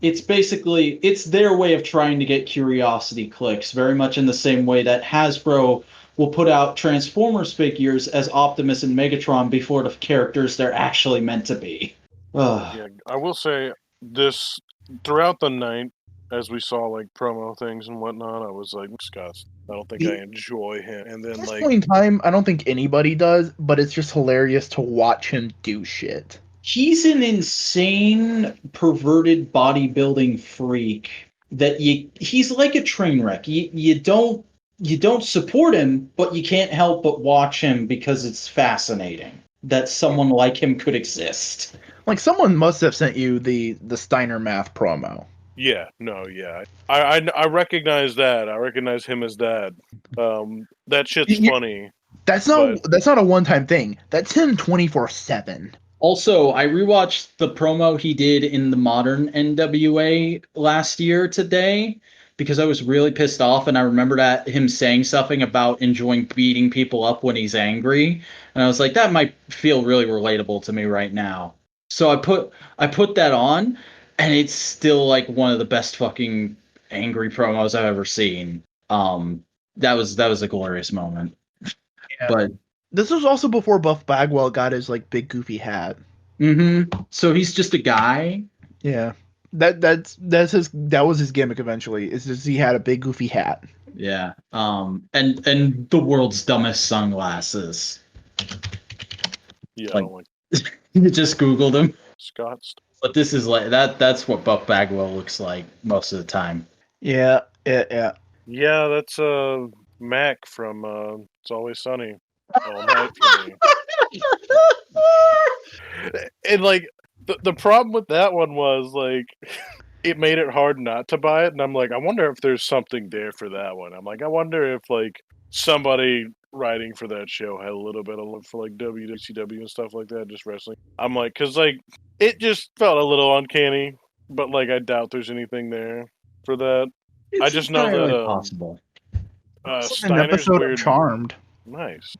it's their way of trying to get curiosity clicks, very much in the same way that Hasbro will put out Transformers figures as Optimus and Megatron before the characters they're actually meant to be. Yeah, I will say this throughout the night, as we saw like promo things and whatnot, I was like, Scott, I don't think I enjoy him. And then at this like point in time, I don't think anybody does, but it's just hilarious to watch him do shit. He's an insane, perverted bodybuilding freak that he's like a train wreck. You don't support him, but you can't help but watch him because it's fascinating that someone like him could exist. Like someone must have sent you the Steiner Math promo. Yeah, no, yeah. I recognize that. I recognize him as that. That shit's funny. That's not a one-time thing. That's him 24/7. Also, I rewatched the promo he did in the modern NWA last year today because I was really pissed off, and I remembered him saying something about enjoying beating people up when he's angry, and I was like, that might feel really relatable to me right now. So I put that on, and it's still like one of the best fucking angry promos I've ever seen. That was a glorious moment. Yeah. But this was also before Buff Bagwell got his like big goofy hat. Mm-hmm. So he's just a guy. Yeah. That was his gimmick eventually. Is just he had a big goofy hat. Yeah. And the world's dumbest sunglasses. Yeah. Like, You just Googled him. Scott. But this is like that's what Buck Bagwell looks like most of the time. Yeah. Yeah, that's Mac from It's Always Sunny. All night for me. And like the problem with that one was like it made it hard not to buy it, and I'm like, I wonder if there's something there for that one. I'm like, I wonder if like somebody writing for that show had a little bit of love for like WCW and stuff like that, just wrestling. I'm like, because like it just felt a little uncanny, but like I doubt there's anything there for that. It's I just know that possible. It's like an Steiner's episode weird. of Charmed. Nice.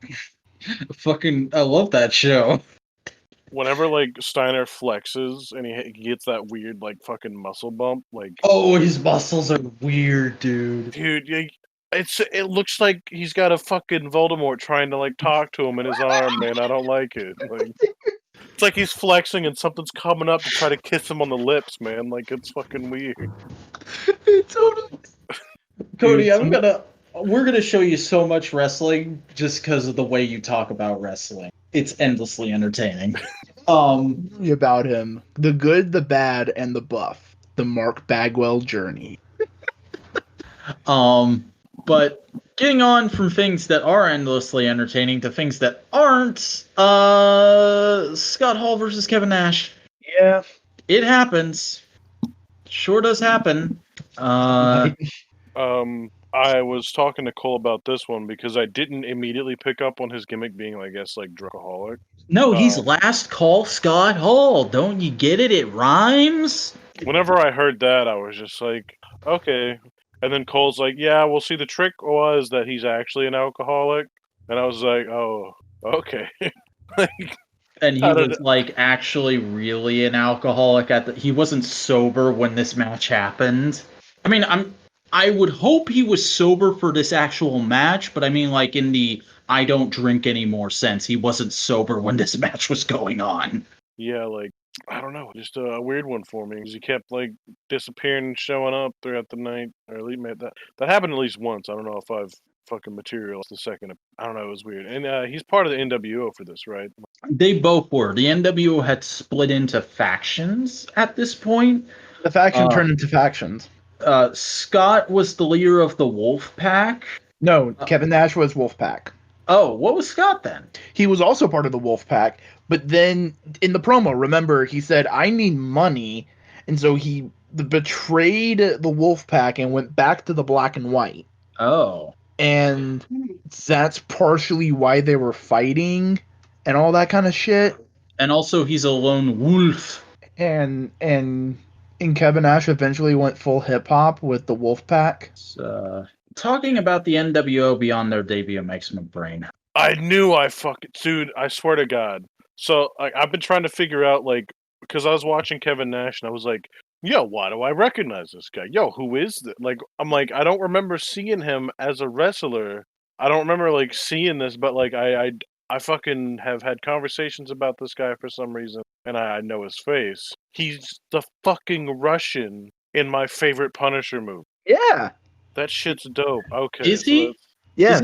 I love that show. Whenever like Steiner flexes and he gets that weird like fucking muscle bump, like his muscles are weird, dude. Dude, it looks like he's got a fucking Voldemort trying to like talk to him in his arm, man. I don't like it. Like, it's like he's flexing and something's coming up to try to kiss him on the lips, man. Like it's fucking weird. Totally. Cody, we're gonna show you so much wrestling just because of the way you talk about wrestling. It's endlessly entertaining. About him, the good, the bad, and the buff. The Mark Bagwell journey. But getting on from things that are endlessly entertaining to things that aren't, Scott Hall versus Kevin Nash. Yeah. It happens. Sure does happen. I was talking to Cole about this one because I didn't immediately pick up on his gimmick being, I guess, like drunkaholic. No, he's Last Call Scott Hall. Don't you get it? It rhymes. Whenever I heard that, I was just like, okay. And then Cole's like, yeah, well, see, the trick was that he's actually an alcoholic. And I was like, oh, okay. And he was like actually really an alcoholic he wasn't sober when this match happened. I mean, I would hope he was sober for this actual match, but I mean, like in the I don't drink anymore sense, he wasn't sober when this match was going on. Yeah, like, I don't know, just a weird one for me. Because he kept like disappearing and showing up throughout the night, or at least that happened at least once. I don't know if I've fucking materialized the second. I don't know, it was weird. And he's part of the NWO for this, right? They both were. The NWO had split into factions at this point. The faction turned into factions. Scott was the leader of the Wolf Pack. No, Kevin Nash was Wolf Pack. Oh, what was Scott then? He was also part of the Wolf Pack, but then in the promo, remember, he said, I need money, and so he betrayed the Wolf Pack and went back to the Black and White. Oh. And that's partially why they were fighting and all that kind of shit. And also he's a lone wolf. And Kevin Nash eventually went full hip-hop with the Wolf Pack. Talking about the NWO beyond their debut makes my brain. I knew dude, I swear to God. So I've been trying to figure out, like, because I was watching Kevin Nash and I was like, yo, why do I recognize this guy? Yo, who is this? Like, I'm like, I don't remember seeing him as a wrestler. I don't remember like seeing this, but like I fucking have had conversations about this guy for some reason, and I know his face. He's the fucking Russian in my favorite Punisher movie. Yeah. That shit's dope. Okay. Is he? Yeah,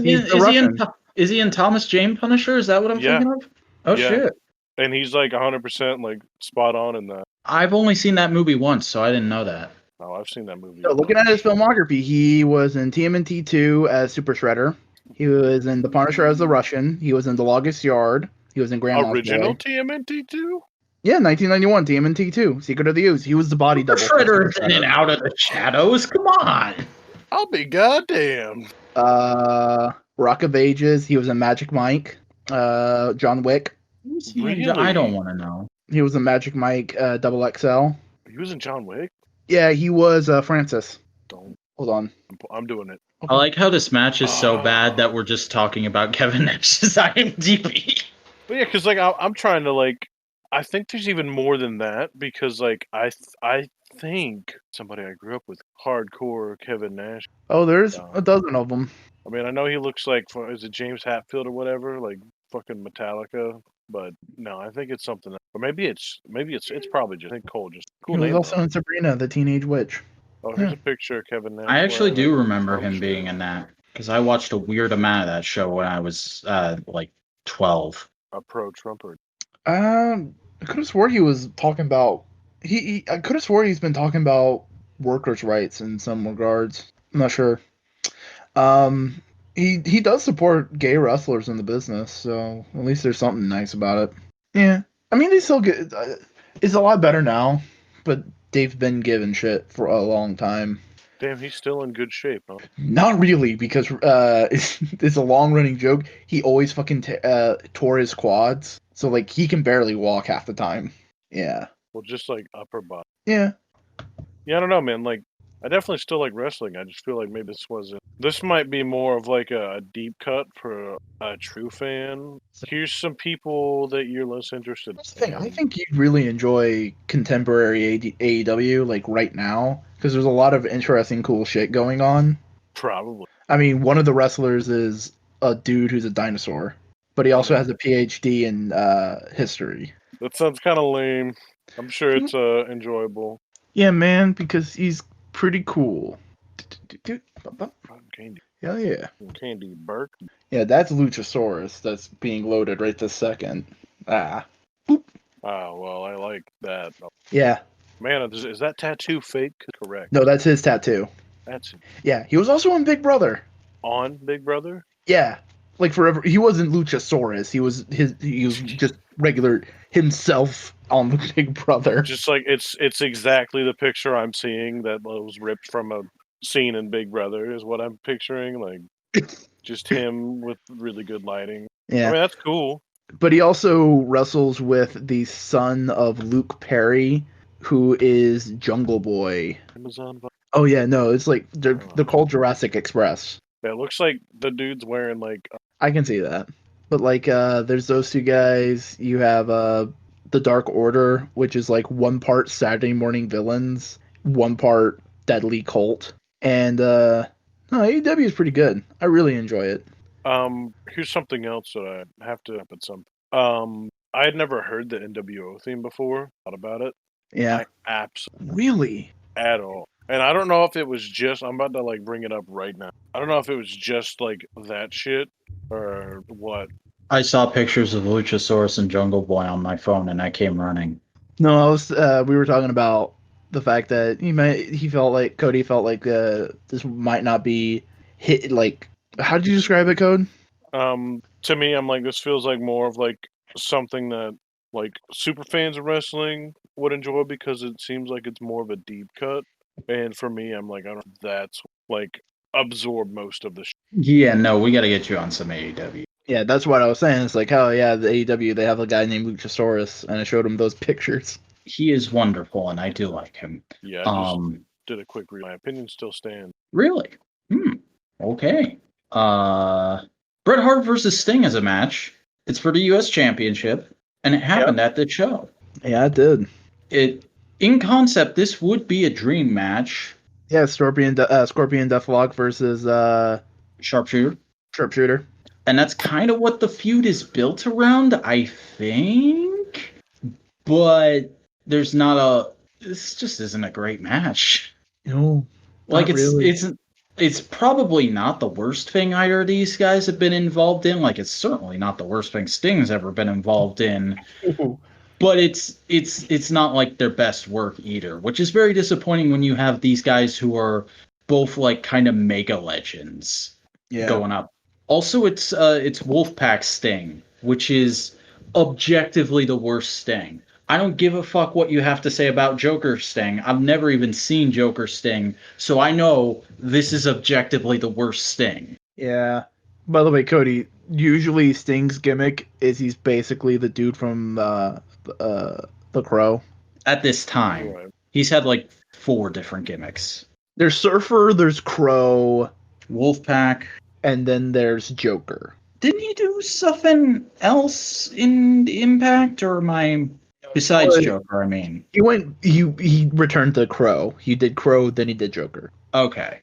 is he in Thomas Jane Punisher? Is that what I'm thinking of? Oh, yeah. Shit. And he's like 100% like spot on in that. I've only seen that movie once, so I didn't know that. Oh, I've seen that movie. So looking at his filmography, he was in TMNT 2 as Super Shredder. He was in The Punisher as the Russian. He was in The Longest Yard. He was in Grandma's Original Boy. TMNT 2? Yeah, 1991, TMNT 2, Secret of the Ooze. He was the body double. Shredder in and out of the shadows. Come on. I'll be goddamn. Rock of Ages. He was in Magic Mike. John Wick. Really? I don't want to know. He was in Magic Mike Double XL. He was in John Wick? Yeah, he was Francis. Don't. Hold on. I'm doing it. Okay. I like how this match is so bad that we're just talking about Kevin Nash's IMDb. But yeah, because like I'm trying to like, I think there's even more than that because like I think somebody I grew up with hardcore Kevin Nash. Oh, there's a dozen of them. I mean, I know he looks like is it James Hetfield or whatever, like fucking Metallica. But no, I think it's something else. Or maybe it's probably just, I think Cole just cool. He was name also in Sabrina, the Teenage Witch. Oh, here's a picture of Kevin Nash. I actually do remember him being in that because I watched a weird amount of that show when I was like 12. A pro Trumper. I could have swore he was talking about. I could have swore he's been talking about workers' rights in some regards. I'm not sure. He does support gay wrestlers in the business, so at least there's something nice about it. Yeah, I mean, they still get. It's a lot better now, but they've been given shit for a long time. Damn, he's still in good shape, huh? Not really, because it's a long running joke. He always fucking tore his quads, so like he can barely walk half the time. Yeah. Well, just like upper body. Yeah. Yeah, I don't know, man. Like, I definitely still like wrestling. I just feel like maybe this might be more of like a deep cut for a true fan. Here's some people that you're less interested in. I think you'd really enjoy contemporary AEW like right now because there's a lot of interesting, cool shit going on. Probably. I mean, one of the wrestlers is a dude who's a dinosaur, but he also has a PhD in history. That sounds kind of lame. I'm sure it's enjoyable. Yeah, man, because he's pretty cool. Candy. Hell yeah. Candy Burke. Yeah, that's Luchasaurus that's being loaded right this second. Ah. Boop. Oh, well, I like that. Yeah. Man, is that tattoo fake? Correct. No, that's his tattoo. That's it. Yeah, he was also on Big Brother. On Big Brother? Yeah. Like forever. He wasn't Luchasaurus. He was just regular himself on the Big Brother. Just like it's exactly the picture I'm seeing that was ripped from a scene in Big Brother is what I'm picturing. Like just him with really good lighting. Yeah. I mean, that's cool. But he also wrestles with the son of Luke Perry, who is Jungle Boy. Amazon. Oh yeah, no, it's like they're called Jurassic Express. Yeah, it looks like the dude's wearing like. I can see that, but like, there's those two guys. You have the Dark Order, which is like one part Saturday Morning Villains, one part Deadly Cult, and no, AEW is pretty good. I really enjoy it. Here's something else that I have to put some. I had never heard the NWO theme before. Thought about it. Yeah. I absolutely really at all. And I don't know if it was just. I'm about to like bring it up right now. I don't know if it was just like that shit or what. I saw pictures of Luchasaurus and Jungle Boy on my phone, and I came running. No, I was. We were talking about the fact that Cody felt like this might not be hit. Like, how did you describe it, Code? To me, I'm like, this feels like more of like something that like super fans of wrestling would enjoy because it seems like it's more of a deep cut. And for me, I'm like, I don't. That's like absorb most of the. Yeah, no, we got to get you on some AEW. Yeah, that's what I was saying. It's like, oh yeah, the AEW, they have a guy named Luchasaurus, and I showed him those pictures. He is wonderful, and I do like him. Yeah, I just did a quick read. My opinion still stands. Really? Okay. Bret Hart versus Sting is a match. It's for the U.S. Championship, and it happened at the show. Yeah, it did. In concept, this would be a dream match. Yeah, Scorpion Deathlock versus Sharpshooter. And that's kind of what the feud is built around, I think. But this just isn't a great match. No, like it's probably not the worst thing either of these guys have been involved in. Like, it's certainly not the worst thing Sting's ever been involved in. But it's not like their best work either, which is very disappointing when you have these guys who are both like kind of mega legends going up. Also, it's Wolfpack Sting, which is objectively the worst Sting. I don't give a fuck what you have to say about Joker Sting. I've never even seen Joker Sting, so I know this is objectively the worst Sting. Yeah. By the way, Cody, usually Sting's gimmick is he's basically the dude from The Crow. At this time, he's had like 4 different gimmicks. There's Surfer, there's Crow, Wolfpack, and then there's Joker. Didn't he do something else in Impact, or am I besides Joker? I mean, he returned to Crow. He did Crow, then he did Joker. Okay.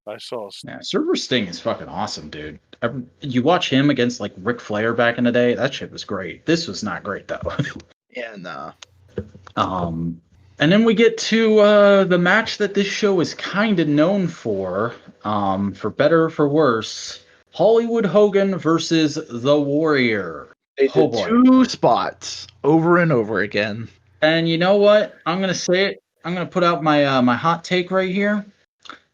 I saw. Yeah, Surfer Sting is fucking awesome, dude. You watch him against like Ric Flair back in the day. That shit was great. This was not great though. Yeah, nah. And then we get to the match that this show is kind of known for better or for worse. Hollywood Hogan versus The Warrior. They did two spots over and over again. And you know what? I'm gonna say it. I'm gonna put out my my hot take right here.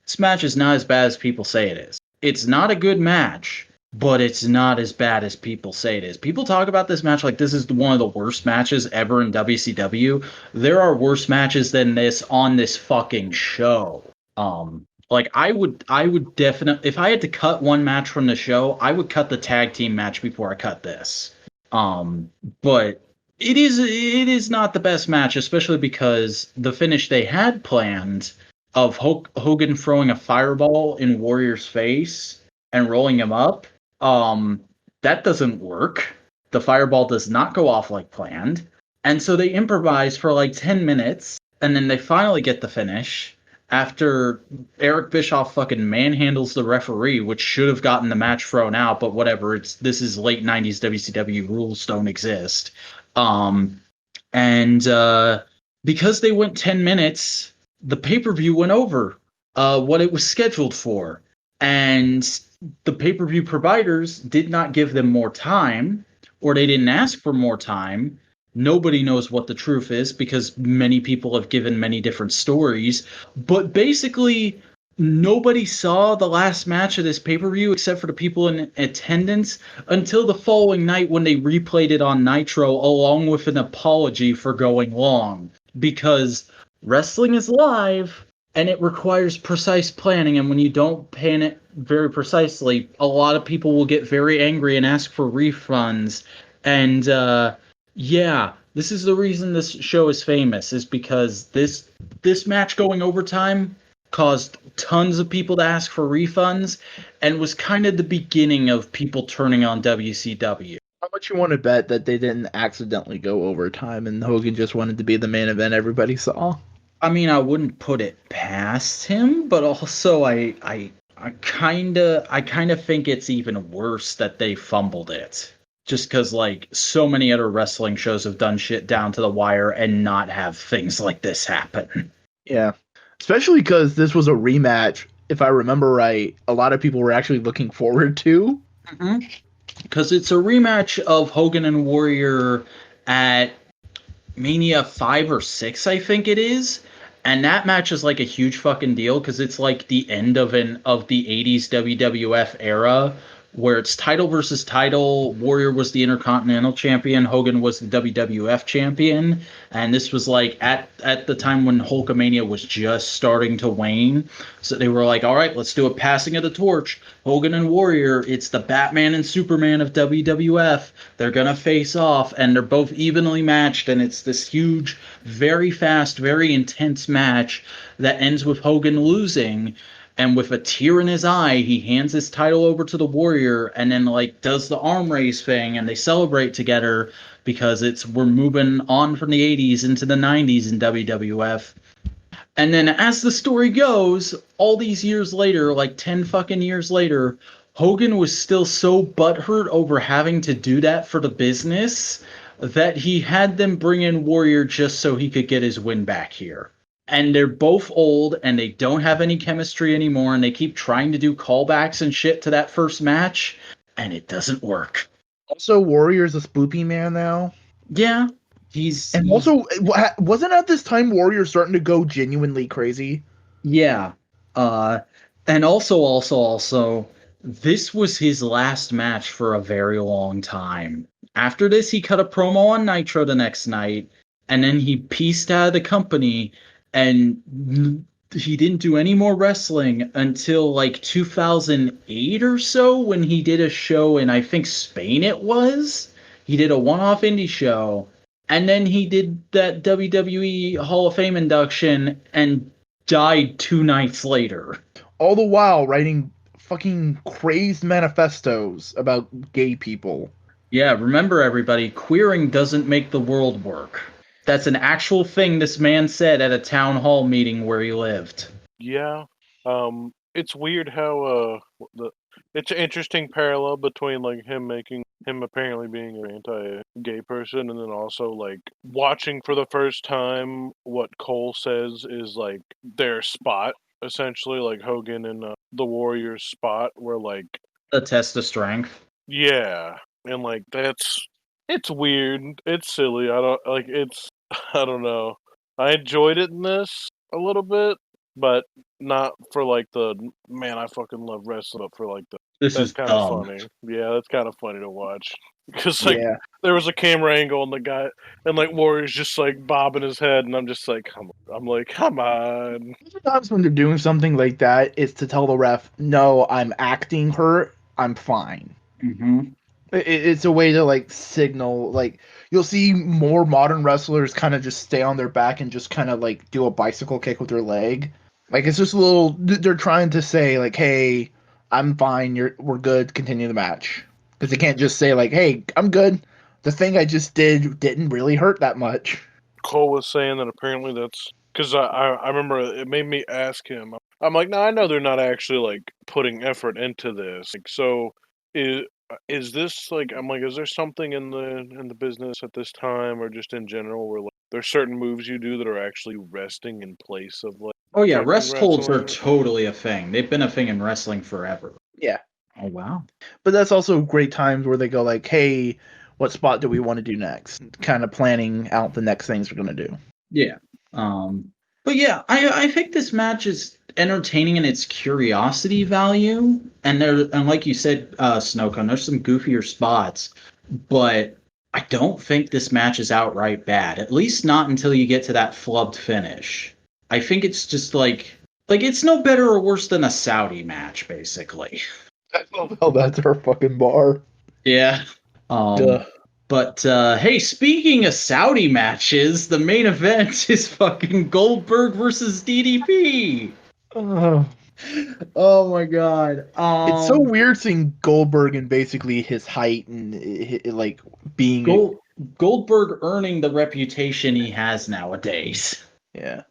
This match is not as bad as people say it is. It's not a good match, but it's not as bad as people say it is. People talk about this match like this is one of the worst matches ever in WCW. There are worse matches than this on this fucking show. Like I would definitely, if I had to cut one match from the show, I would cut the tag team match before I cut this. But it is not the best match, especially because the finish they had planned of Hogan throwing a fireball in Warrior's face and rolling him up, that doesn't work. The fireball does not go off like planned. And so they improvise for like 10 minutes, and then they finally get the finish after Eric Bischoff fucking manhandles the referee, which should have gotten the match thrown out, but whatever. This is late 90s WCW, rules don't exist. Because they went 10 minutes, the pay-per-view went over what it was scheduled for. And the pay-per-view providers did not give them more time, or they didn't ask for more time. Nobody knows what the truth is because many people have given many different stories. But basically, nobody saw the last match of this pay-per-view except for the people in attendance until the following night when they replayed it on Nitro along with an apology for going long. Because wrestling is live and it requires precise planning, and when you don't plan it very precisely, a lot of people will get very angry and ask for refunds. And yeah, this is the reason this show is famous, is because this match going overtime caused tons of people to ask for refunds and was kind of the beginning of people turning on WCW. How much you want to bet that they didn't accidentally go overtime and Hogan just wanted to be the main event everybody saw? I mean, I wouldn't put it past him, but also I kind of think it's even worse that they fumbled it. Just because, like, so many other wrestling shows have done shit down to the wire and not have things like this happen. Yeah. Especially because this was a rematch, if I remember right, a lot of people were actually looking forward to. Because it's a rematch of Hogan and Warrior at Mania 5 or 6, I think it is. And that match is like a huge fucking deal because it's like the end of the 80s WWF era where it's title versus title. Warrior was the Intercontinental Champion. Hogan was the WWF Champion. And this was like at the time when Hulkamania was just starting to wane. So they were like, all right, let's do a passing of the torch. Hogan and Warrior, it's the Batman and Superman of WWF. They're going to face off, and they're both evenly matched. And it's this huge, very fast, very intense match that ends with Hogan losing. And with a tear in his eye, he hands his title over to the Warrior and then like does the arm raise thing, and they celebrate together because we're moving on from the 80s into the 90s in WWF. And then as the story goes, all these years later, like 10 fucking years later, Hogan was still so butthurt over having to do that for the business that he had them bring in Warrior just so he could get his win back here. And they're both old, and they don't have any chemistry anymore, and they keep trying to do callbacks and shit to that first match, and it doesn't work. Also, Warrior's a spoopy man now. Yeah. Also, wasn't at this time Warrior starting to go genuinely crazy? Yeah. And also, this was his last match for a very long time. After this, he cut a promo on Nitro the next night, and then he pieced out of the company, and he didn't do any more wrestling until like 2008 or so when he did a show in, I think, Spain it was. He did a one-off indie show, and then he did that WWE Hall of Fame induction and died 2 nights later. All the while writing fucking crazed manifestos about gay people. Yeah, remember everybody, queering doesn't make the world work. That's an actual thing this man said at a town hall meeting where he lived. Yeah. It's weird how it's an interesting parallel between like him apparently being an anti-gay person, and then also like watching for the first time what Cole says is like their spot, essentially, like Hogan and the Warriors spot, where like the test of strength. Yeah, and like that's It's weird. It's silly. I don't know. I enjoyed it in this a little bit, but not for like the man. I fucking love wrestling. But for like This that's is kind of dumb. funny. Yeah, that's kind of funny to watch because Yeah. there was a camera angle and the guy and like Warrior's just like bobbing his head, and I'm just like, come on. Sometimes when they're doing something like that, it's to tell the ref, no, I'm acting hurt. I'm fine. Mm-hmm. It's a way to like signal, like you'll see more modern wrestlers kind of just stay on their back and just kind of like do a bicycle kick with their leg. Like it's just a little. They're trying to say like, hey, I'm fine. We're good. Continue the match, because they can't just say like, hey, I'm good. The thing I just didn't really hurt that much. Cole was saying that apparently that's because I remember it made me ask him. I'm like, no, I know they're not actually like putting effort into this. Like, so is this like I'm like, is there something in the business at this time or just in general where like there's certain moves you do that are actually resting in place of like Oh yeah, technical rest holds are wrestling? totally a thing. They've been a thing in wrestling forever. Yeah, Oh wow. but that's also great times where they go like, hey, what spot do we want to do next? Kind of planning out the next things we're gonna do. Yeah. But yeah, I think this match is entertaining in its curiosity value, and like you said, Snowcone, there's some goofier spots, but I don't think this match is outright bad. At least not until you get to that flubbed finish. I think it's just like it's no better or worse than a Saudi match, basically. I love how that's our fucking bar. Yeah. Duh. But hey, speaking of Saudi matches, the main event is fucking Goldberg versus DDP. Oh my god. It's so weird seeing Goldberg in basically his height and like being Goldberg earning the reputation he has nowadays. Yeah.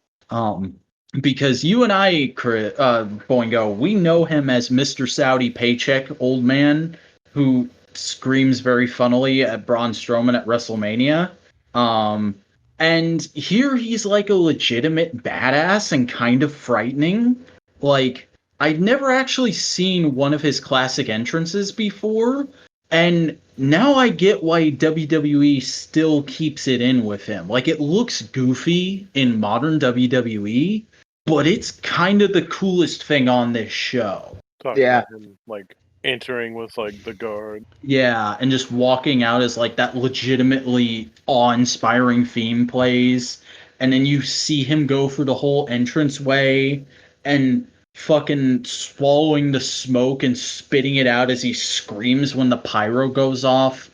Because you and I, Boingo, we know him as Mr. Saudi Paycheck Old Man, who screams very funnily at Braun Strowman at WrestleMania. And here he's like a legitimate badass and kind of frightening. Like, I've never actually seen one of his classic entrances before, and now I get why WWE still keeps it in with him. Like, it looks goofy in modern WWE, but it's kind of the coolest thing on this show. Talking about him, like entering with like the guard. Yeah, and just walking out as like that legitimately awe-inspiring theme plays, and then you see him go through the whole entranceway and fucking swallowing the smoke and spitting it out as he screams when the pyro goes off.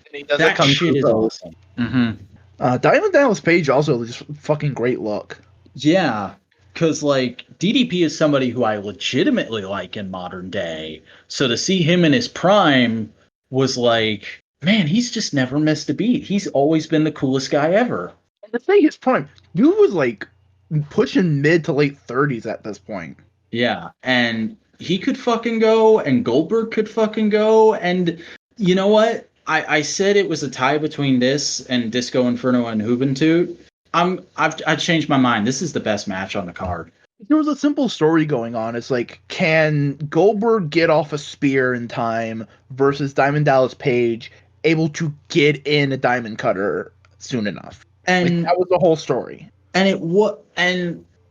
And he does that shit is awesome. Mm-hmm. Diamond Dallas Page also just fucking great look. Yeah, because like DDP is somebody who I legitimately like in modern day. So to see him in his prime was like, man, he's just never missed a beat. He's always been the coolest guy ever. And the thing is, prime, dude was like pushing mid to late 30s at this point. Yeah, and he could fucking go, and Goldberg could fucking go, and you know what? I said it was a tie between this and Disco Inferno and Juventud. I've changed my mind. This is the best match on the card. There was a simple story going on. It's like, can Goldberg get off a spear in time versus Diamond Dallas Page able to get in a diamond cutter soon enough? And that was the whole story. And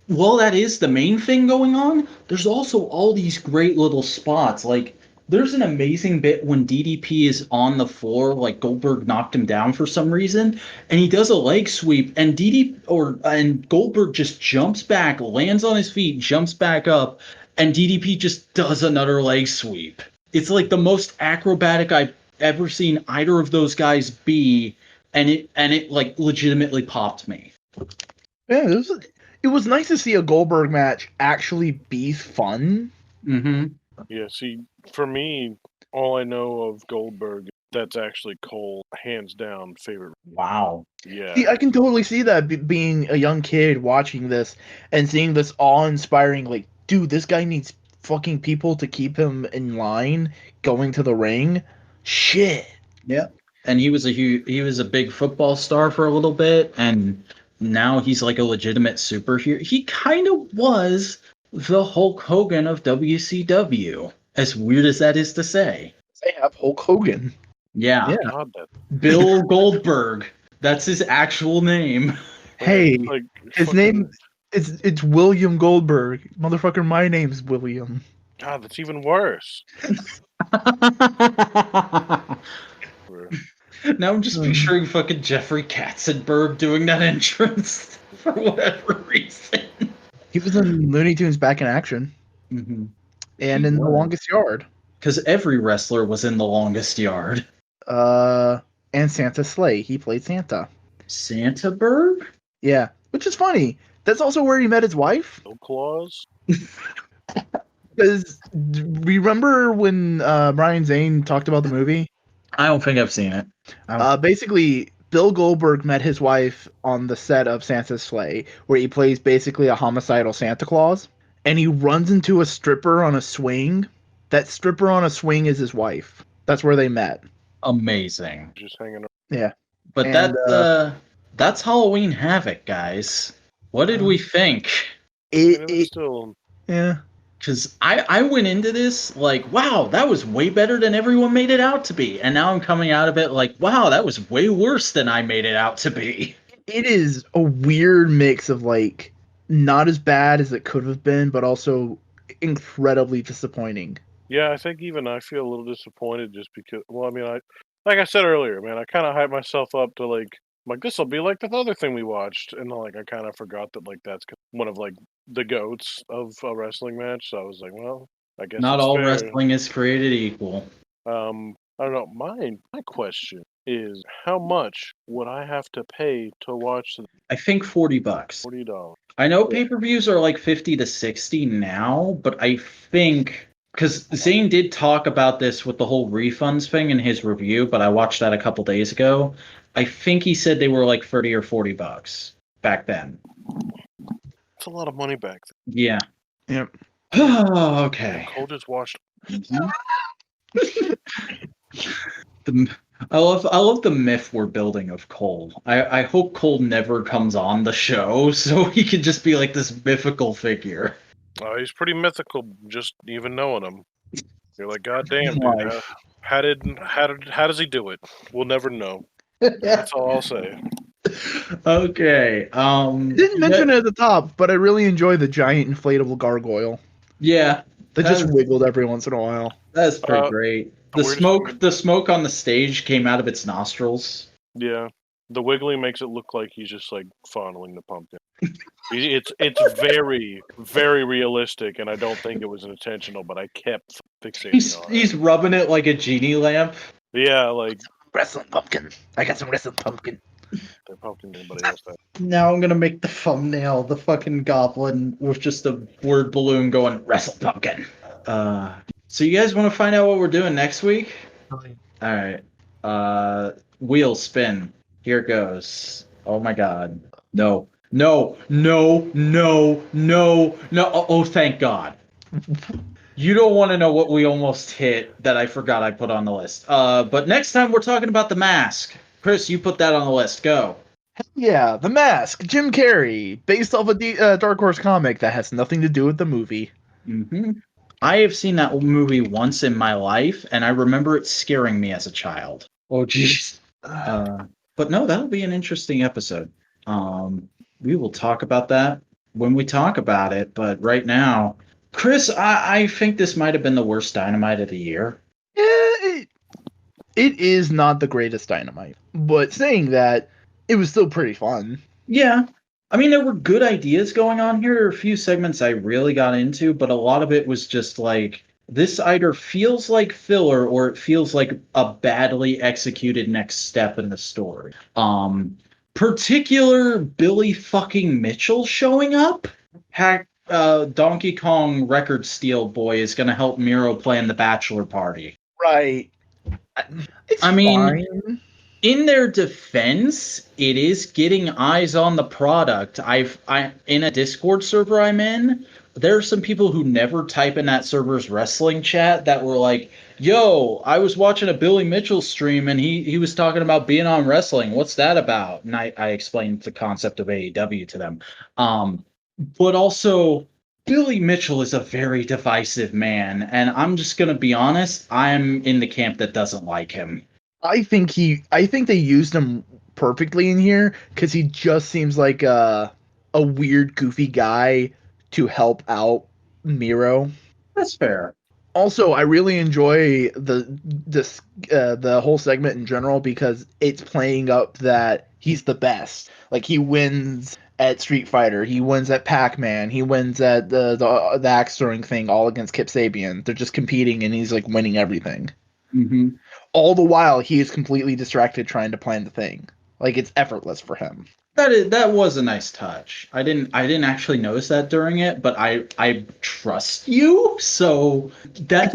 while that is the main thing going on, there's also all these great little spots. Like, there's an amazing bit when DDP is on the floor, like Goldberg knocked him down for some reason, and he does a leg sweep, and and Goldberg just jumps back, lands on his feet, jumps back up, and DDP just does another leg sweep. It's like the most acrobatic I've ever seen either of those guys be, and it like legitimately popped me. Yeah, it was nice to see a Goldberg match actually be fun. Mm-hmm. Yeah, see, for me, all I know of Goldberg, that's actually Cole, hands down, favorite. Wow. Yeah. See, I can totally see that being a young kid watching this and seeing this awe-inspiring, like, dude, this guy needs fucking people to keep him in line going to the ring. Shit. Yeah. And he was a big football star for a little bit, and now he's like a legitimate superhero. He kind of was the Hulk Hogan of WCW. As weird as that is to say. They have Hulk Hogan. Yeah. God, Bill Goldberg. That's his actual name. Hey, like, his name it's William Goldberg. Motherfucker, my name's William. God, that's even worse. Now I'm just picturing fucking Jeffrey Katzenberg doing that entrance for whatever reason. He was in Looney Tunes Back in Action. Mm-hmm. And in The Longest Yard. Because every wrestler was in The Longest Yard. And Santa's Sleigh. He played Santa. Santaberg? Yeah, which is funny. That's also where he met his wife. No claws? Because remember when Brian Zane talked about the movie? I don't think I've seen it. Basically, Bill Goldberg met his wife on the set of Santa's Sleigh, where he plays basically a homicidal Santa Claus, and he runs into a stripper on a swing. That stripper on a swing is his wife. That's where they met. Amazing. Just hanging around. Yeah. But that's Halloween Havoc, guys. What did we think? Yeah. Because I went into this like, wow, that was way better than everyone made it out to be. And now I'm coming out of it like, wow, that was way worse than I made it out to be. It is a weird mix of like not as bad as it could have been, but also incredibly disappointing. Yeah, I think even I feel a little disappointed just because, well, I mean, like I said earlier, man, I kind of hyped myself up to like this will be like the other thing we watched, and like I kind of forgot that like that's one of like the goats of a wrestling match. So I was like, well, I guess not all fair. wrestling is created equal. I don't know. My question is, how much would I have to pay to watch? I think $40. $40. I know pay-per-views are like 50 to 60 now, but I think because Zane did talk about this with the whole refunds thing in his review, but I watched that a couple days ago. I think he said they were like $30 or $40 back then. That's a lot of money back then. Yeah. Yep. Oh, okay. Cole just watched. I love the myth we're building of Cole. I hope Cole never comes on the show so he can just be like this mythical figure. He's pretty mythical, just even knowing him. You're like, God damn, dude. How does he do it? We'll never know. That's all I'll say. Okay. Didn't mention it at the top, but I really enjoy the giant inflatable gargoyle. Yeah. That just wiggled every once in a while. That's pretty great. The smoke on the stage came out of its nostrils. Yeah. The wiggling makes it look like he's just like fondling the pumpkin. It's very, very realistic, and I don't think it was intentional, but I kept fixating on it. He's rubbing it like a genie lamp. Yeah, like wrestling pumpkin. I got some wrestling pumpkin. The pumpkin anybody else that. Now I'm gonna make the thumbnail the fucking goblin with just a word balloon going wrestle pumpkin. So you guys want to find out what we're doing next week? All right. Wheel spin. Here it goes. Oh my god. No. Oh, thank God. You don't want to know what we almost hit that I forgot I put on the list. But next time we're talking about The Mask. Chris, you put that on the list. Go. Yeah, The Mask. Jim Carrey, based off a Dark Horse comic that has nothing to do with the movie. Mm-hmm. I have seen that movie once in my life, and I remember it scaring me as a child. Oh, jeez. But no, that'll be an interesting episode. We will talk about that when we talk about it. But right now, Chris, I think this might have been the worst Dynamite of the year. Yeah, it is not the greatest Dynamite. But saying that, it was still pretty fun. Yeah. I mean, there were good ideas going on here. There were a few segments I really got into, but a lot of it was just like, this either feels like filler or it feels like a badly executed next step in the story. Particular Billy fucking Mitchell showing up. Donkey Kong Record Steel Boy is going to help Miro plan the bachelor party. Right. I mean, in their defense, it is getting eyes on the product. I in a Discord server I'm in, there are some people who never type in that server's wrestling chat that were like, yo, I was watching a Billy Mitchell stream and he was talking about being on wrestling. What's that about? And I explained the concept of AEW to them. But also, Billy Mitchell is a very divisive man. And I'm just going to be honest, I'm in the camp that doesn't like him. I think they used him perfectly in here because he just seems like a weird, goofy guy to help out Miro. That's fair. Also, I really enjoy the whole segment in general because it's playing up that he's the best. Like he wins at Street Fighter, he wins at Pac-Man, he wins at the axe throwing thing, all against Kip Sabian. They're just competing, and he's like winning everything. Mm-hmm. All the while, he is completely distracted trying to plan the thing. Like it's effortless for him. That was a nice touch. I didn't actually notice that during it, but I trust you, so that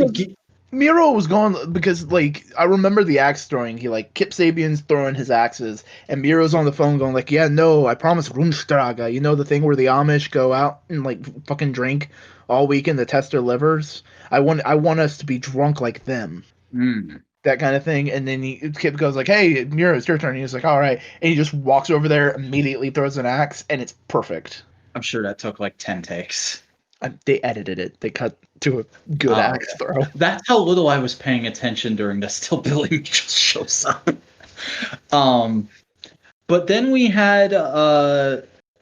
Miro was going because like I remember the axe throwing. He like Kip Sabian's throwing his axes, and Miro's on the phone going like, "Yeah, no, I promise Rumstraga." You know the thing where the Amish go out and like fucking drink all weekend to test their livers. I want us to be drunk like them. That kind of thing. And then Kip goes like, "Hey, Miro, it's your turn." And he's like, "All right," and he just walks over there, immediately throws an axe, and it's perfect. I'm sure that took like 10 takes. They edited it. They cut to a good axe throw. That's how little I was paying attention during this till Billy just shows up. But then we had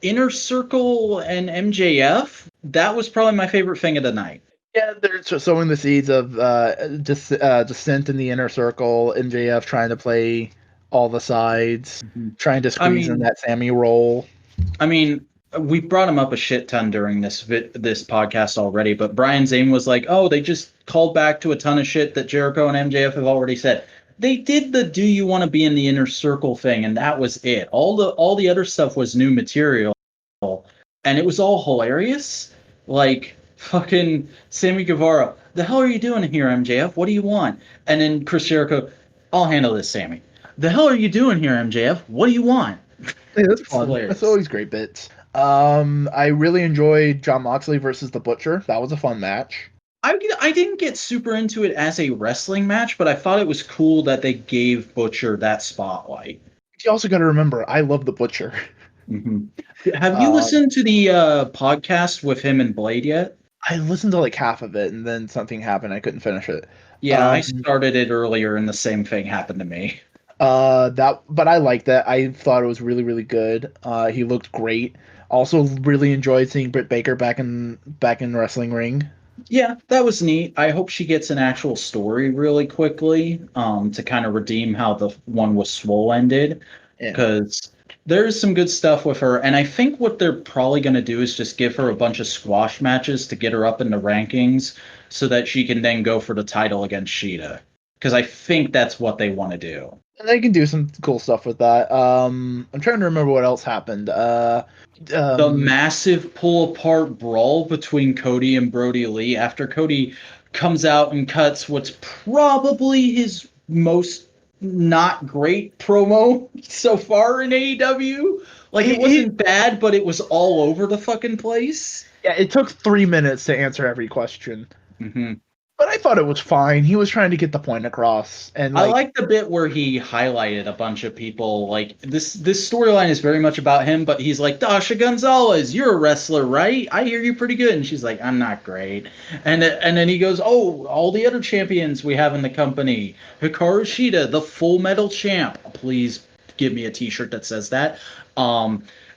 Inner Circle and MJF. That was probably my favorite thing of the night. Yeah, they're sowing the seeds of dissent in the Inner Circle. MJF trying to play all the sides, trying to squeeze in that Sammy role. I mean, we brought him up a shit ton during this podcast already, but Brian Zane was like, "Oh, they just called back to a ton of shit that Jericho and MJF have already said." They did the "Do you want to be in the Inner Circle" thing, and that was it. All the other stuff was new material, and it was all hilarious. Like fucking Sammy Guevara, "The hell are you doing here, MJF? What do you want?" And then Chris Jericho, "I'll handle this, Sammy. The hell are you doing here, MJF? What do you want?" Yeah, that's fun. That's always great bits. I really enjoyed Jon Moxley versus The Butcher. That was a fun match. I didn't get super into it as a wrestling match, but I thought it was cool that they gave Butcher that spotlight. You also got to remember, I love The Butcher. Mm-hmm. Have you listened to the podcast with him and Blade yet? I listened to like half of it, and then something happened. I couldn't finish it. Yeah, I started it earlier, and the same thing happened to me. But I liked that. I thought it was really, really good. He looked great. Also, really enjoyed seeing Britt Baker back in wrestling ring. Yeah, that was neat. I hope she gets an actual story really quickly, to kind of redeem how the one with Swole ended, because there's some good stuff with her. And I think what they're probably going to do is just give her a bunch of squash matches to get her up in the rankings, so that she can then go for the title against Shida. Because I think that's what they want to do. And they can do some cool stuff with that. I'm trying to remember what else happened. The massive pull-apart brawl between Cody and Brody Lee after Cody comes out and cuts what's probably his most not great promo so far in AEW. Like, it wasn't bad, but it was all over the fucking place. Yeah, it took 3 minutes to answer every question. Mm-hmm. But I thought it was fine. He was trying to get the point across, and I like the bit where he highlighted a bunch of people. Like this storyline is very much about him, but he's like, "Dasha Gonzalez, you're a wrestler, right? I hear you pretty good." And she's like, "I'm not great." And then he goes, "Oh, all the other champions we have in the company: Hikaru Shida, the Full Metal Champ. Please give me a T-shirt that says that."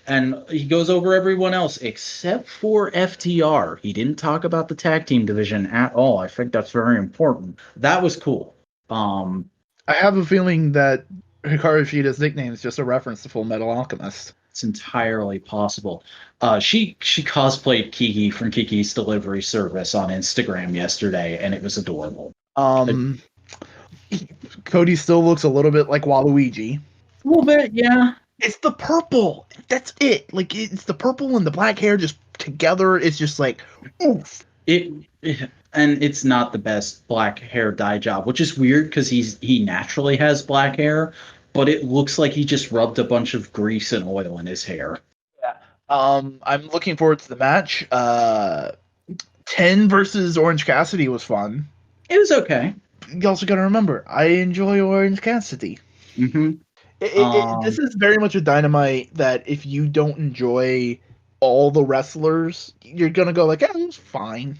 And he goes over everyone else except for FTR. He didn't talk about the tag team division at all. I think that's very important. That was cool. I have a feeling that Hikaru Shida's nickname is just a reference to Full Metal Alchemist. It's entirely possible. She cosplayed Kiki from Kiki's Delivery Service on Instagram yesterday, and it was adorable. Cody still looks a little bit like Waluigi. A little bit, yeah. It's the purple. That's it. Like, it's the purple and the black hair just together. It's just like, oof. And it's not the best black hair dye job, which is weird because he naturally has black hair, but it looks like he just rubbed a bunch of grease and oil in his hair. Yeah. I'm looking forward to the match. 10 versus Orange Cassidy was fun. It was okay. You also got to remember, I enjoy Orange Cassidy. Mm-hmm. This is very much a Dynamite that if you don't enjoy all the wrestlers, you're gonna go like, "It's fine."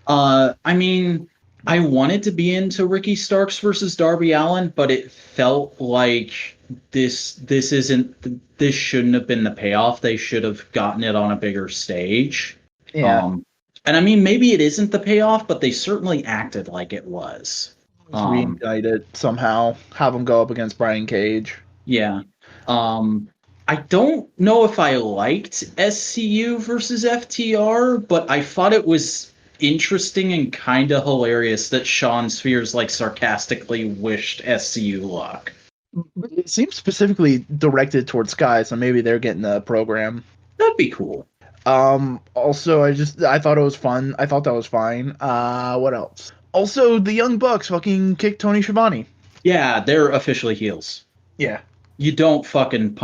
I mean, I wanted to be into Ricky Starks versus Darby Allin, but it felt like this shouldn't have been the payoff. They should have gotten it on a bigger stage. Yeah. And I mean, maybe it isn't the payoff, but they certainly acted like it was. Reindict it somehow. Have him go up against Brian Cage. Yeah. I don't know if I liked SCU versus FTR, but I thought it was interesting and kind of hilarious that Sean Spears like sarcastically wished SCU luck. It seems specifically directed towards Sky, so maybe they're getting the program. That'd be cool. Also, I thought it was fun. I thought that was fine. What else? Also, the Young Bucks fucking kicked Tony Schiavone. Yeah, they're officially heels. Yeah. You don't fucking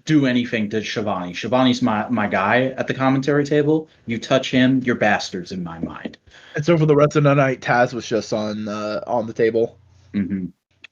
do anything to Schiavone. Schiavone's my guy at the commentary table. You touch him, you're bastards in my mind. And so for the rest of the night, Taz was just on the table. Mm-hmm.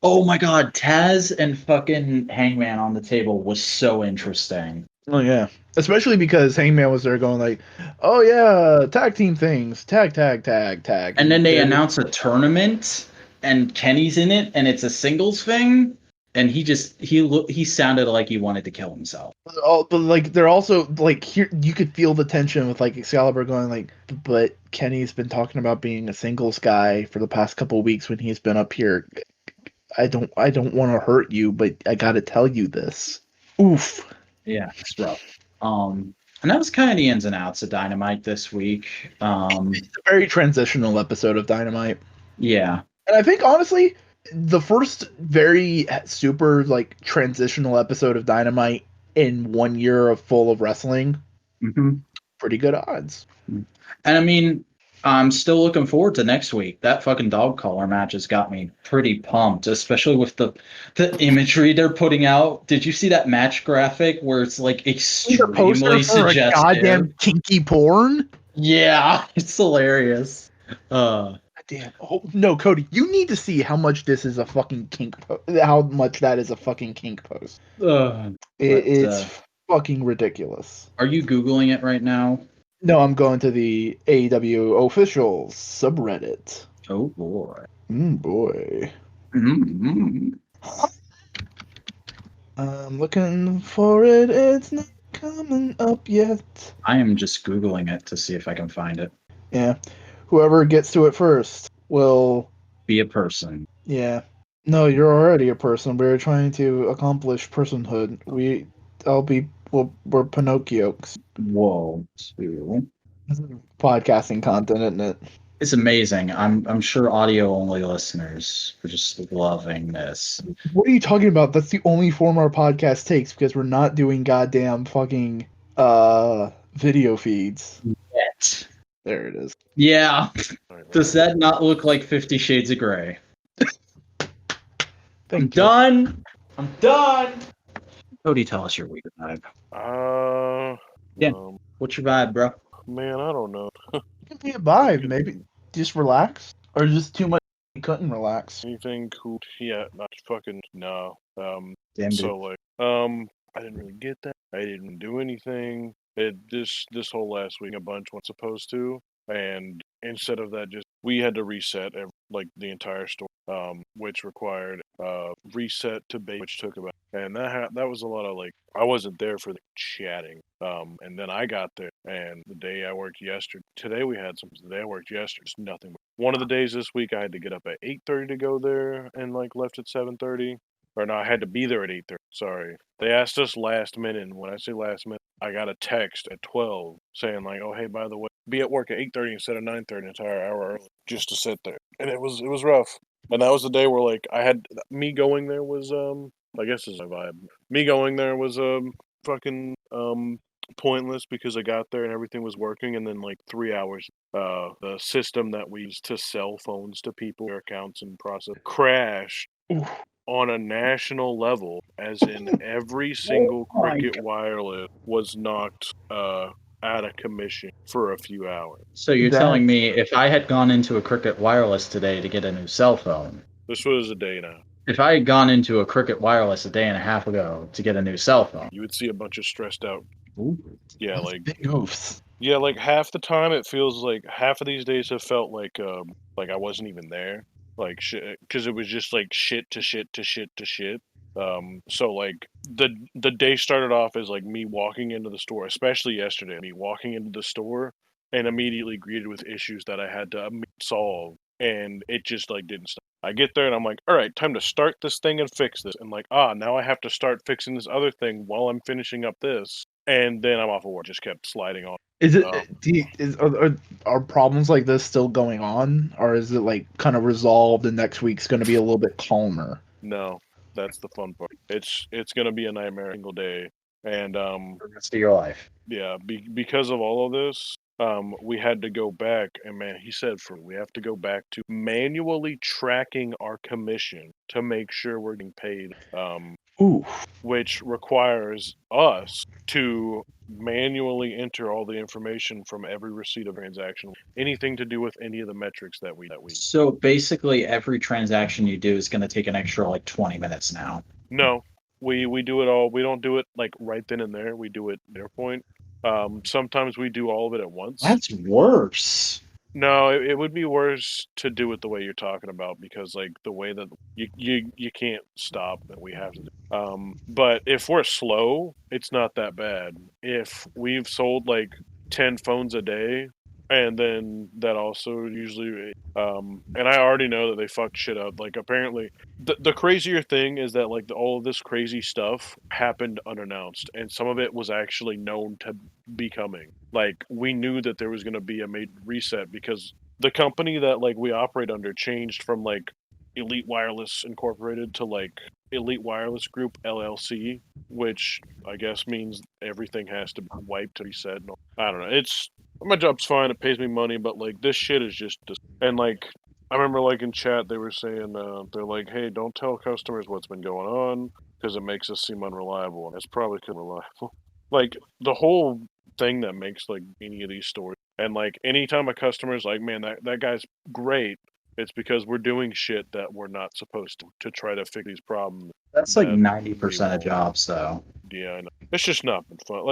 Oh my god, Taz and fucking Hangman on the table was so interesting. Oh yeah, especially because Hangman was there going like, "Oh yeah, tag team things, tag." And then they announce a tournament, and Kenny's in it, and it's a singles thing, and he sounded like he wanted to kill himself. But like they're also like here, you could feel the tension with like Excalibur going like, "But Kenny's been talking about being a singles guy for the past couple of weeks when he's been up here. I don't want to hurt you, but I got to tell you this." Oof. Yeah, it's rough. And that was kind of the ins and outs of Dynamite this week. It's a very transitional episode of Dynamite. Yeah. And I think, honestly, the first very super, like, transitional episode of Dynamite in 1 year of full of wrestling, pretty good odds. And, I mean, I'm still looking forward to next week. That fucking dog collar match has got me pretty pumped, especially with the imagery they're putting out. Did you see that match graphic where it's like extremely suggestive? Goddamn kinky porn? Yeah, it's hilarious. Damn. Oh, no, Cody, you need to see how much this is a fucking kink how much that is a fucking kink post. It's fucking ridiculous. Are you Googling it right now? No, I'm going to the AEW official subreddit. Oh boy. Boy. Mm-hmm. I'm looking for it. It's not coming up yet. I am just Googling it to see if I can find it. Yeah. Whoever gets to it first will be a person. Yeah. No, you're already a person. We're trying to accomplish personhood. We're Pinocchios. Whoa. Too. Podcasting content, isn't it? It's amazing. I'm sure audio only listeners are just loving this. What are you talking about? That's the only form our podcast takes because we're not doing goddamn fucking video feeds. Yet. There it is. Yeah. Does that not look like 50 Shades of Grey? I'm done. Cody, tell us your weird vibe. Yeah. What's your vibe, bro? Man, I don't know. It can be a vibe. Maybe just relax, or just too much. You couldn't relax. Anything cool? Yeah, not fucking no. Damn, so like, I didn't really get that. I didn't do anything. This whole last week, a bunch was supposed to, and instead of that, just we had to reset the entire store, which required reset to base, which took about, and that was a lot of like I wasn't there for the chatting, and then I got there, and the day I worked yesterday, today we had the day I worked yesterday, just nothing. One of the days this week, I had to get up at 8:30 to go there, and like left at 7:30. Or no, I had to be there at 8:30. Sorry. They asked us last minute, and when I say last minute, I got a text at 12 saying like, "Oh, hey, by the way, be at work at 8:30 instead of 9:30, an entire hour early, just to sit there." And it was rough. And that was the day where like I had me going there was I guess is my vibe. Me going there was fucking pointless because I got there and everything was working, and then like 3 hours the system that we use to sell phones to people, their accounts and process crashed. On a national level, as in every single Cricket Wireless was knocked out of commission for a few hours. So you're telling me if I had gone into a Cricket Wireless today to get a new cell phone. This was a day now. If I had gone into a Cricket Wireless a day and a half ago to get a new cell phone. You would see a bunch of stressed out. Ooh. Yeah, that's like big oafs. Yeah, like half the time it feels like half of these days have felt like I wasn't even there, like shit, because it was just like shit to shit to shit to shit. So like the day started off as like me walking into the store, especially yesterday, me walking into the store and immediately greeted with issues that I had to solve, and it just like didn't stop. I get there and I'm like, all right, time to start this thing and fix this, and like now I have to start fixing this other thing while I'm finishing up this, and then I'm off of work. Just kept sliding on. Is it? Are problems like this still going on, or is it like kind of resolved and next week's going to be a little bit calmer? No, that's the fun part. It's gonna be a nightmare every single day, and For the rest of your life. yeah, because of all of this, we had to go back, and man, he said we have to go back to manually tracking our commission to make sure we're getting paid. Ooh. Which requires us to manually enter all the information from every receipt of transaction, anything to do with any of the metrics that we. So basically, every transaction you do is going to take an extra like 20 minutes now. No, we do it all. We don't do it like right then and there. We do it at their point. Sometimes we do all of it at once. That's worse. No, it would be worse to do it the way you're talking about, because like the way that you can't stop, and we have to. But if we're slow, it's not that bad. If we've sold like 10 phones a day, and then that also usually, and I already know that they fucked shit up. Like apparently, the crazier thing is that like all of this crazy stuff happened unannounced, and some of it was actually known to be coming. Like we knew that there was going to be a major reset, because the company that like we operate under changed from like Elite Wireless Incorporated to like Elite Wireless Group LLC, which I guess means everything has to be wiped to reset. I don't know. It's my job's fine. It pays me money, but like this shit is just and like I remember like in chat they were saying they're like, hey, don't tell customers what's been going on because it makes us seem unreliable, and it's probably reliable. Like the whole thing that makes like any of these stories, and like anytime a customer's like, man, that guy's great, it's because we're doing shit that we're not supposed to try to fix these problems. That's like 90% of jobs, though. Yeah, I know. It's just not been fun.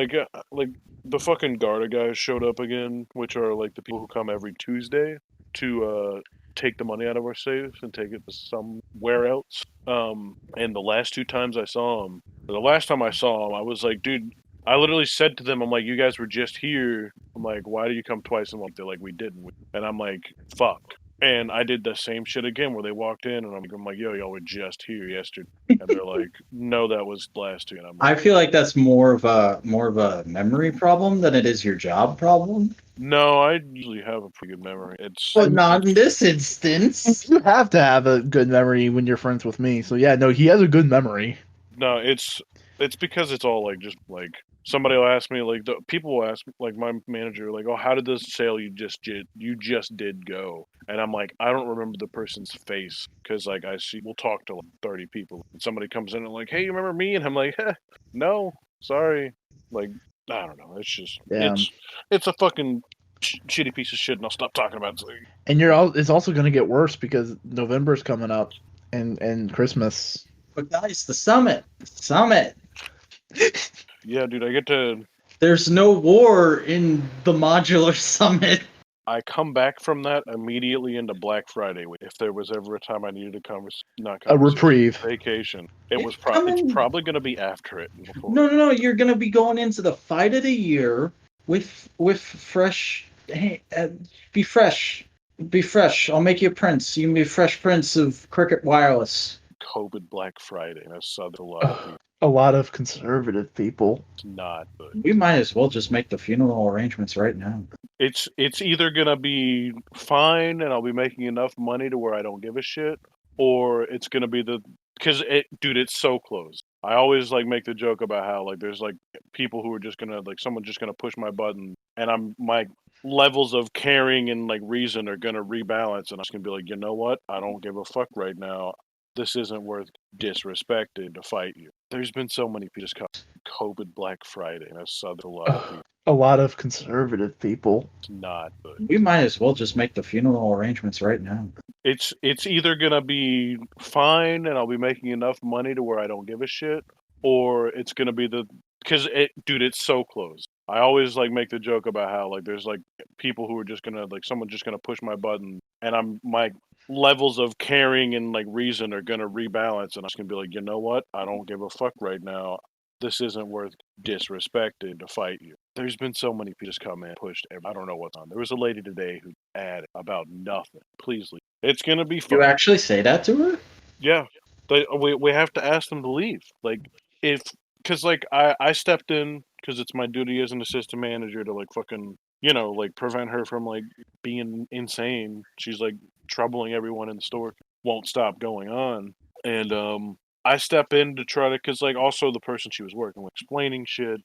Like the fucking Garda guys showed up again, which are like the people who come every Tuesday to take the money out of our safes and take it to somewhere else. And the last two times I saw them, the last time I saw them, I was like, dude, I literally said to them, I'm like, you guys were just here. I'm like, why do you come twice a month? They're like, we didn't. And I'm like, fuck. And I did the same shit again where they walked in and I'm like, yo, y'all were just here yesterday. And they're like, no, that was last year. And I'm like, I feel like that's more of a memory problem than it is your job problem. no, I usually have a pretty good memory. But not in this instance. You have to have a good memory when you're friends with me. So yeah, no, he has a good memory. No, it's because it's all like just like somebody will ask me, like the people will ask, like my manager, like, oh, how did this sale you just did go? And I'm like, I don't remember the person's face, because like we'll talk to like 30 people, and somebody comes in and like, hey, you remember me? And I'm like, no, sorry. Like I don't know. It's just it's a fucking shitty piece of shit, and I'll stop talking about it. And it's also going to get worse because November's coming up, and Christmas. But guys, the summit. Yeah, dude, I get to. There's no war in the Modular Summit. I come back from that immediately into Black Friday. If there was ever a time I needed a reprieve, vacation, it's probably going to be after it. No. You're going to be going into the fight of the year with fresh. Hey, be fresh. Be fresh. I'll make you a prince. You can be a fresh prince of Cricket Wireless. COVID Black Friday. I saw a lot of conservative people. It's not good. We might as well just make the funeral arrangements right now. It's either gonna be fine and I'll be making enough money to where I don't give a shit, or it's gonna be because it's so close. I always like make the joke about how like there's like people who are just gonna like someone's just gonna push my button, and my levels of caring and like reason are gonna rebalance, and I'm just gonna be like, you know what? I don't give a fuck right now. This isn't worth disrespected to fight you. There's been so many people just call COVID Black Friday, and I saw a lot of people. A lot of conservative people. It's not good. We might as well just make the funeral arrangements right now. It's either gonna be fine and I'll be making enough money to where I don't give a shit, or it's gonna be because it's so close. I always like make the joke about how like there's like people who are just gonna like someone's just gonna push my button, and my levels of caring and like reason are gonna rebalance, and I'm just gonna be like, you know what? I don't give a fuck right now. This isn't worth disrespecting to fight you. There's been so many people just come in, pushed. I don't know what's on. There was a lady today who added about nothing. Please leave. It's gonna be fun. You actually say that to her? Yeah, we have to ask them to leave. Like because like I stepped in because it's my duty as an assistant manager to like fucking like prevent her from like being insane. She's like troubling everyone in the store. Won't stop going on, and I step in to try to because like also the person she was working with explaining shit.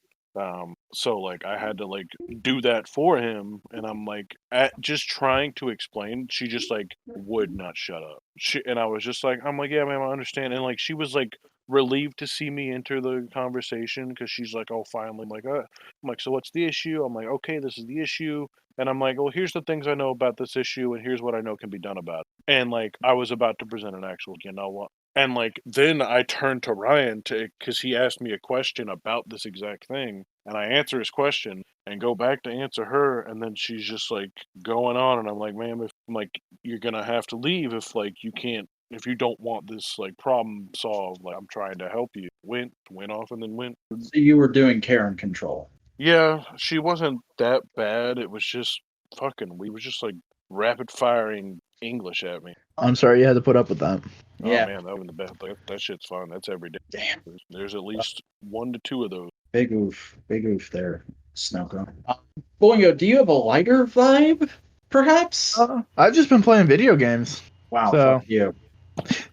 So like I had to like do that for him, and I'm like just trying to explain. She just like would not shut up. And I was just like, I'm like, yeah, ma'am, I understand. And like she was like relieved to see me enter the conversation because she's like, oh, finally. I'm like, so what's the issue? I'm like, okay, this is the issue. And I'm like, well, here's the things I know about this issue, and here's what I know can be done about it. And like I was about to present an actual, you know what? And like then I turned to Ryan because he asked me a question about this exact thing, and I answer his question and go back to answer her, and then she's just like going on, and I'm like, ma'am, if like you're gonna have to leave if you don't want this like problem solved. Like I'm trying to help you. Went off and then went. So you were doing care and control. Yeah, she wasn't that bad. It was just fucking. We was just like rapid firing English at me. I'm sorry you had to put up with that. Yeah. Oh man, that was the best. That shit's fun. That's every day. Damn. There's at least 1 to 2 of those. Big oof there, Snowco. Boingo, do you have a lighter vibe, perhaps? I've just been playing video games. Wow, so, fuck you.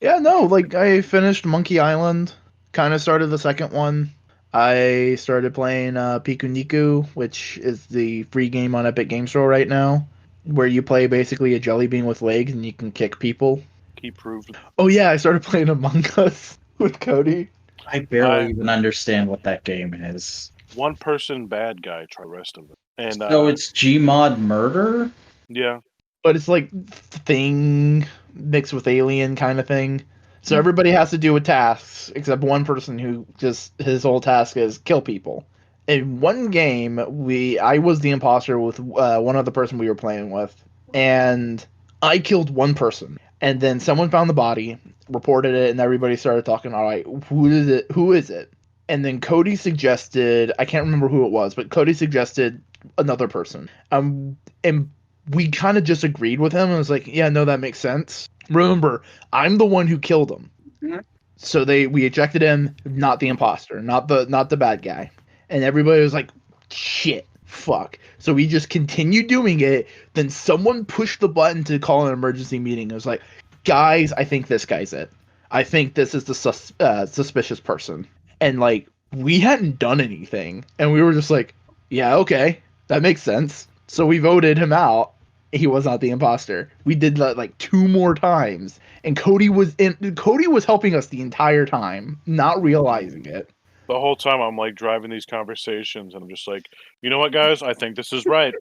Yeah, no, like I finished Monkey Island, kind of started the second one. I started playing Piku Niku, which is the free game on Epic Game Store right now, where you play basically a jelly bean with legs and you can kick people. He proved. Oh yeah, I started playing Among Us with Cody. I barely even understand what that game is. One person bad guy, try the rest of it. And so it's Gmod murder? Yeah. But it's like Thing mixed with Alien kind of thing. So everybody has to do with tasks except one person who just his whole task is kill people. In one game, I was the imposter with one other person we were playing with, and I killed one person. And then someone found the body, reported it, and everybody started talking. All right, who is it? Who is it? And then Cody suggested, I can't remember who it was, but Cody suggested another person. And we kind of just agreed with him and was like, yeah, no, that makes sense. Remember, I'm the one who killed him. Mm-hmm. So we ejected him, not the imposter, not the bad guy. And everybody was like, shit, fuck. So we just continued doing it. Then someone pushed the button to call an emergency meeting. It was like, guys, I think this guy's it. I think this is the suspicious person. And like, we hadn't done anything. And we were just like, yeah, okay, that makes sense. So we voted him out. He was not the imposter. We did that like 2 more times, and Cody was helping us the entire time, not realizing it. The whole time I'm like driving these conversations, and I'm just like, you know what, guys, I think this is right.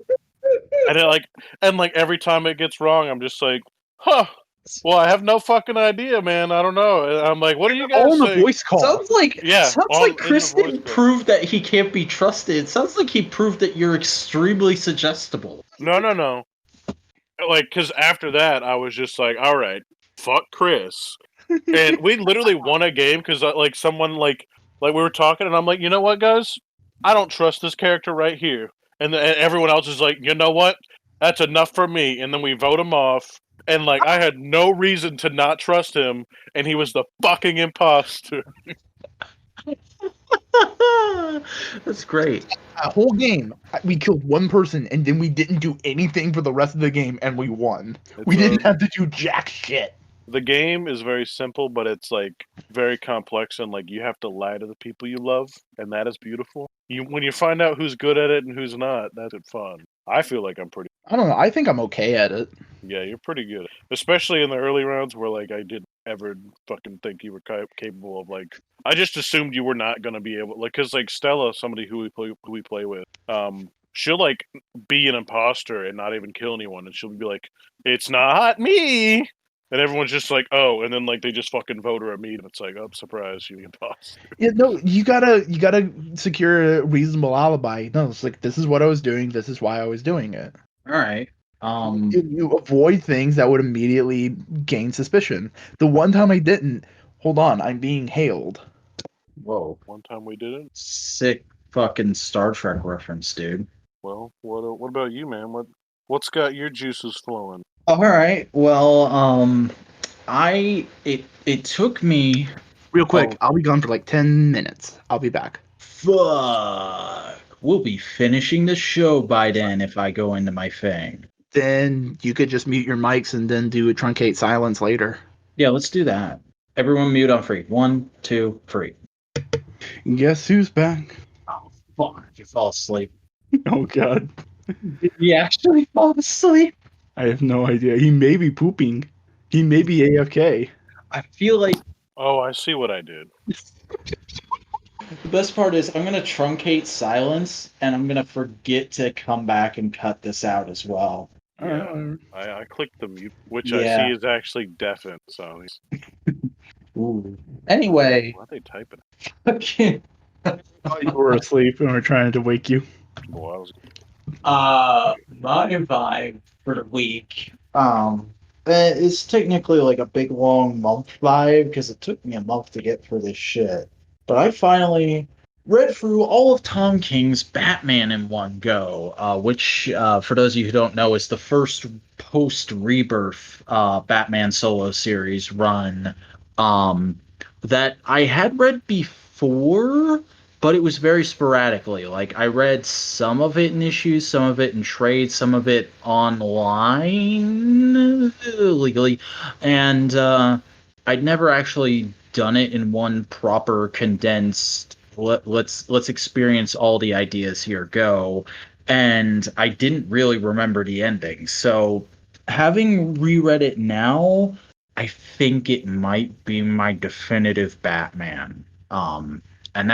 and every time it gets wrong, I'm just like, huh. Well, I have no fucking idea, man. I don't know. And I'm like, what do you guys all in say? The voice call. Sounds like Chris didn't prove that he can't be trusted. It sounds like he proved that you're extremely suggestible. No. Like, because after that, I was just like, all right, fuck Chris. And we literally won a game because like someone like we were talking, and I'm like, you know what, guys? I don't trust this character right here. And everyone else is like, you know what? That's enough for me. And then we vote him off. And like, I had no reason to not trust him, and he was the fucking imposter. That's great. A whole game, we killed one person, and then we didn't do anything for the rest of the game, and we won. We didn't have to do jack shit. The game is very simple, but it's like very complex, and like you have to lie to the people you love, and that is beautiful. When you find out who's good at it and who's not, that's fun. I feel like I'm pretty. I don't know. I think I'm okay at it. Yeah, you're pretty good, especially in the early rounds where like I didn't ever fucking think you were capable of like. I just assumed you were not gonna be able, like, cause like Stella, somebody who we play with, she'll like be an imposter and not even kill anyone, and she'll be like, "It's not me," And everyone's just like, oh, and then like they just fucking vote her a meet. It's like, oh, surprise, you imposter. Yeah, no, you gotta secure a reasonable alibi. No, it's like this is what I was doing. This is why I was doing it. All right. You avoid things that would immediately gain suspicion. The one time I didn't, hold on, I'm being hailed. Whoa. One time we didn't. Sick fucking Star Trek reference, dude. Well, what about you, man? What's got your juices flowing? All right. Well, it took me real quick. I'll be gone for like 10 minutes. I'll be back. Fuck. We'll be finishing the show by then if I go into my thing. Then you could just mute your mics and then do a truncate silence later. Yeah, let's do that. Everyone mute on 3. 1, 2, 3. Guess who's back? Oh, fuck. You fall asleep. Oh, God. Did he actually fall asleep? I have no idea. He may be pooping. He may be AFK. I feel like... Oh, I see what I did. The best part is I'm going to truncate silence, and I'm going to forget to come back and cut this out as well. Yeah, I clicked the mute, which I see is actually deafened. So. Ooh. Anyway. Why are they typing? Okay. You were asleep and we're trying to wake you. Well, I was... My vibe for the week. It's technically like a big long month vibe because it took me a month to get through this shit. But I finally read through all of Tom King's Batman in one go, which, for those of you who don't know, is the first post-Rebirth Batman solo series run that I had read before, but it was very sporadically. Like, I read some of it in issues, some of it in trades, some of it online legally, and I'd never actually done it in one proper condensed let's experience all the ideas here go, and I didn't really remember the ending. So having reread it now, I think it might be my definitive Batman. And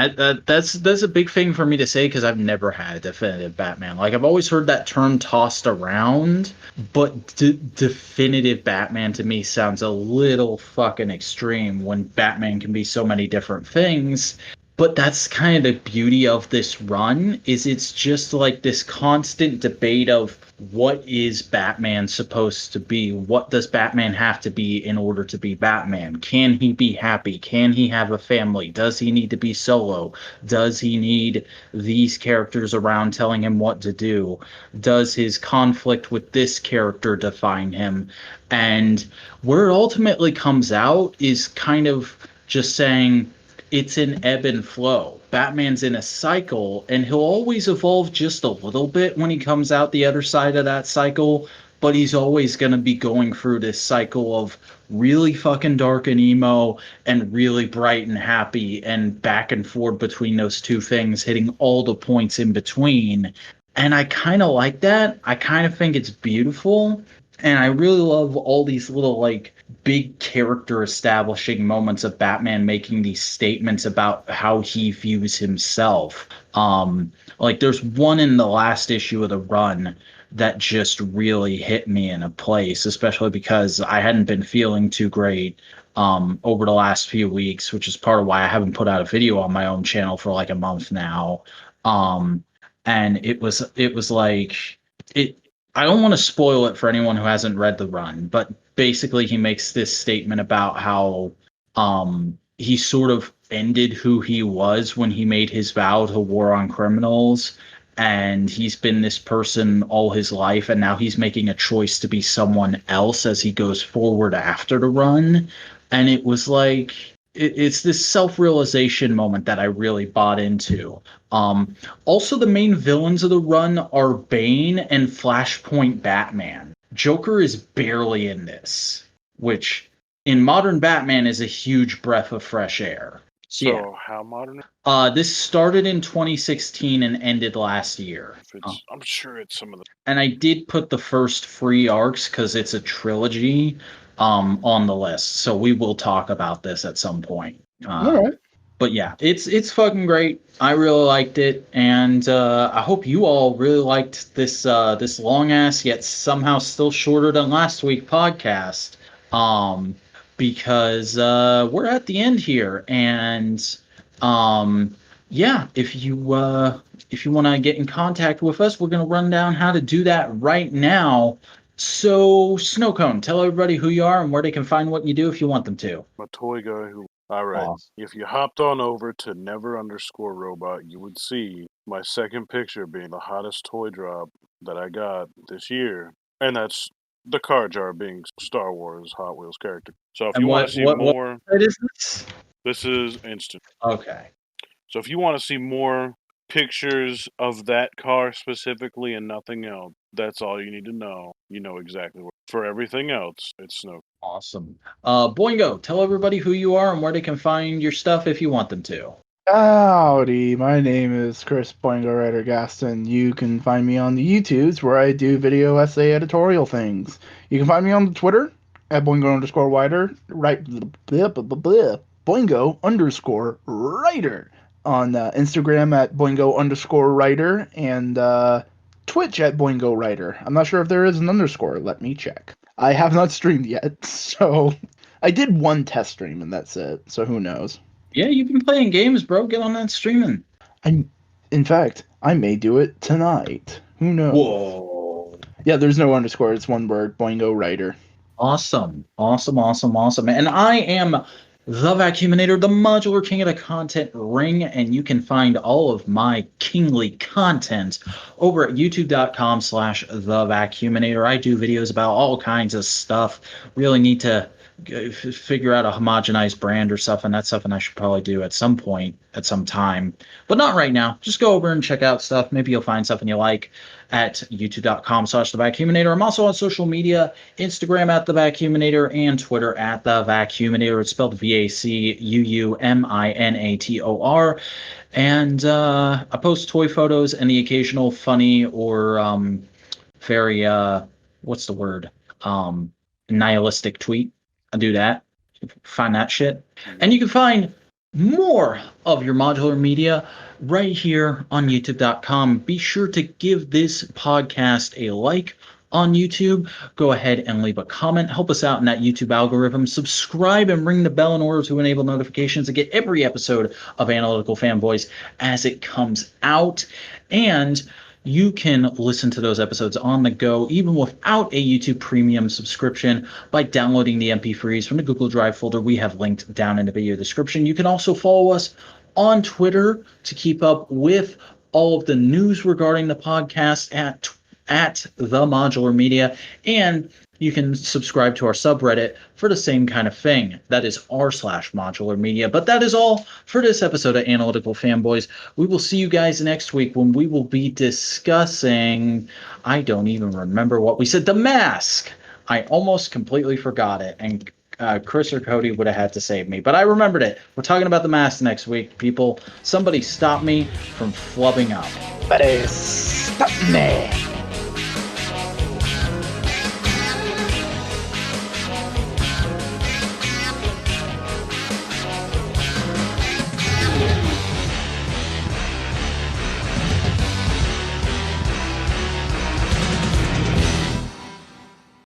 that's a big thing for me to say because I've never had a definitive Batman. Like, I've always heard that term tossed around, but definitive Batman to me sounds a little fucking extreme when Batman can be so many different things. But that's kind of the beauty of this run, is it's just like this constant debate of what is Batman supposed to be? What does Batman have to be in order to be Batman? Can he be happy? Can he have a family? Does he need to be solo? Does he need these characters around telling him what to do? Does his conflict with this character define him? And where it ultimately comes out is kind of just saying, it's an ebb and flow. Batman's in a cycle, and he'll always evolve just a little bit when he comes out the other side of that cycle, but he's always going to be going through this cycle of really fucking dark and emo and really bright and happy, and back and forth between those two things, hitting all the points in between. And I kind of like that. I kind of think it's beautiful. And I really love all these little, like, big character establishing moments of Batman making these statements about how he views himself. Like, there's one in the last issue of the run that just really hit me in a place, especially because I hadn't been feeling too great over the last few weeks, which is part of why I haven't put out a video on my own channel for like a month now. And it was like it. I don't want to spoil it for anyone who hasn't read the run, but basically he makes this statement about how he sort of ended who he was when he made his vow to war on criminals, and he's been this person all his life, and now he's making a choice to be someone else as he goes forward after the run. And it was like, it's this self-realization moment that I really bought into. Also, the main villains of the run are Bane and Flashpoint Batman. Joker is barely in this, which in modern Batman is a huge breath of fresh air. So yeah. How modern? This started in 2016 and ended last year. I'm sure it's some of the... And I did put the first 3 arcs because it's a trilogy on the list, so we will talk about this at some point. All right. But yeah, it's fucking great. I really liked it, and I hope you all really liked this long ass yet somehow still shorter than last week podcast. Because we're at the end here, and yeah, if you want to get in contact with us, we're gonna run down how to do that right now. So, Snowcone, tell everybody who you are and where they can find what you do if you want them to. I'm a toy guy who. All right. Awesome. If you hopped on over to never_robot, you would see my second picture being the hottest toy drop that I got this year, and that's the car jar being Star Wars Hot Wheels character. So if you want to see more, what is this? This is instant. Okay. So if you want to see more pictures of that car specifically and nothing else, that's all you need to know. You know exactly where. For everything else, it's Snow. Awesome. Boingo, tell everybody who you are and where they can find your stuff if you want them to. Howdy, my name is Chris Boingo Writer Gaston. You can find me on the YouTubes where I do video essay editorial things. You can find me on the Twitter at Boingo_Writer, Boingo_Writer, on Instagram at Boingo_Writer, and Twitch at Boingo Writer. I'm not sure if there is an underscore. Let me check. I have not streamed yet, so I did one test stream and that's it. So who knows? Yeah, you've been playing games, bro. Get on that streaming. In fact, I may do it tonight. Who knows? Whoa. Yeah, there's no underscore. It's one word. Boingo Writer. Awesome. And I am the Vacuuminator, the modular king of the content ring, and you can find all of my kingly content over at youtube.com/thevacuuminator. I do videos about all kinds of stuff. Really need to figure out a homogenized brand or stuff, and that's something I should probably do at some point, at some time, but not right now. Just go over and check out stuff. Maybe you'll find something you like at youtube.com/thevacuuminator. I'm also on social media, Instagram at thevacuuminator and Twitter at thevacuuminator. It's spelled VACUUMINATOR. And I post toy photos and the occasional funny or very what's the word, nihilistic tweet. I do that. Find that shit. And you can find more of your modular media right here on youtube.com. Be sure to give this podcast a like on YouTube. Go ahead and leave a comment. Help us out in that YouTube algorithm. Subscribe and ring the bell in order to enable notifications to get every episode of Analytical Fanboys as it comes out. And you can listen to those episodes on the go, even without a YouTube Premium subscription, by downloading the MP3s from the Google Drive folder we have linked down in the video description. You can also follow us on Twitter to keep up with all of the news regarding the podcast at The Modular Media, and you can subscribe to our subreddit for the same kind of thing. That is r/modular media. But that is all for this episode of Analytical Fanboys. We will see you guys next week when we will be discussing, I don't even remember what we said, The Mask. I almost completely forgot it, and Chris or Cody would have had to save me, but I remembered it. We're talking about The Mask next week, people. Somebody stop me from flubbing up. But stop me.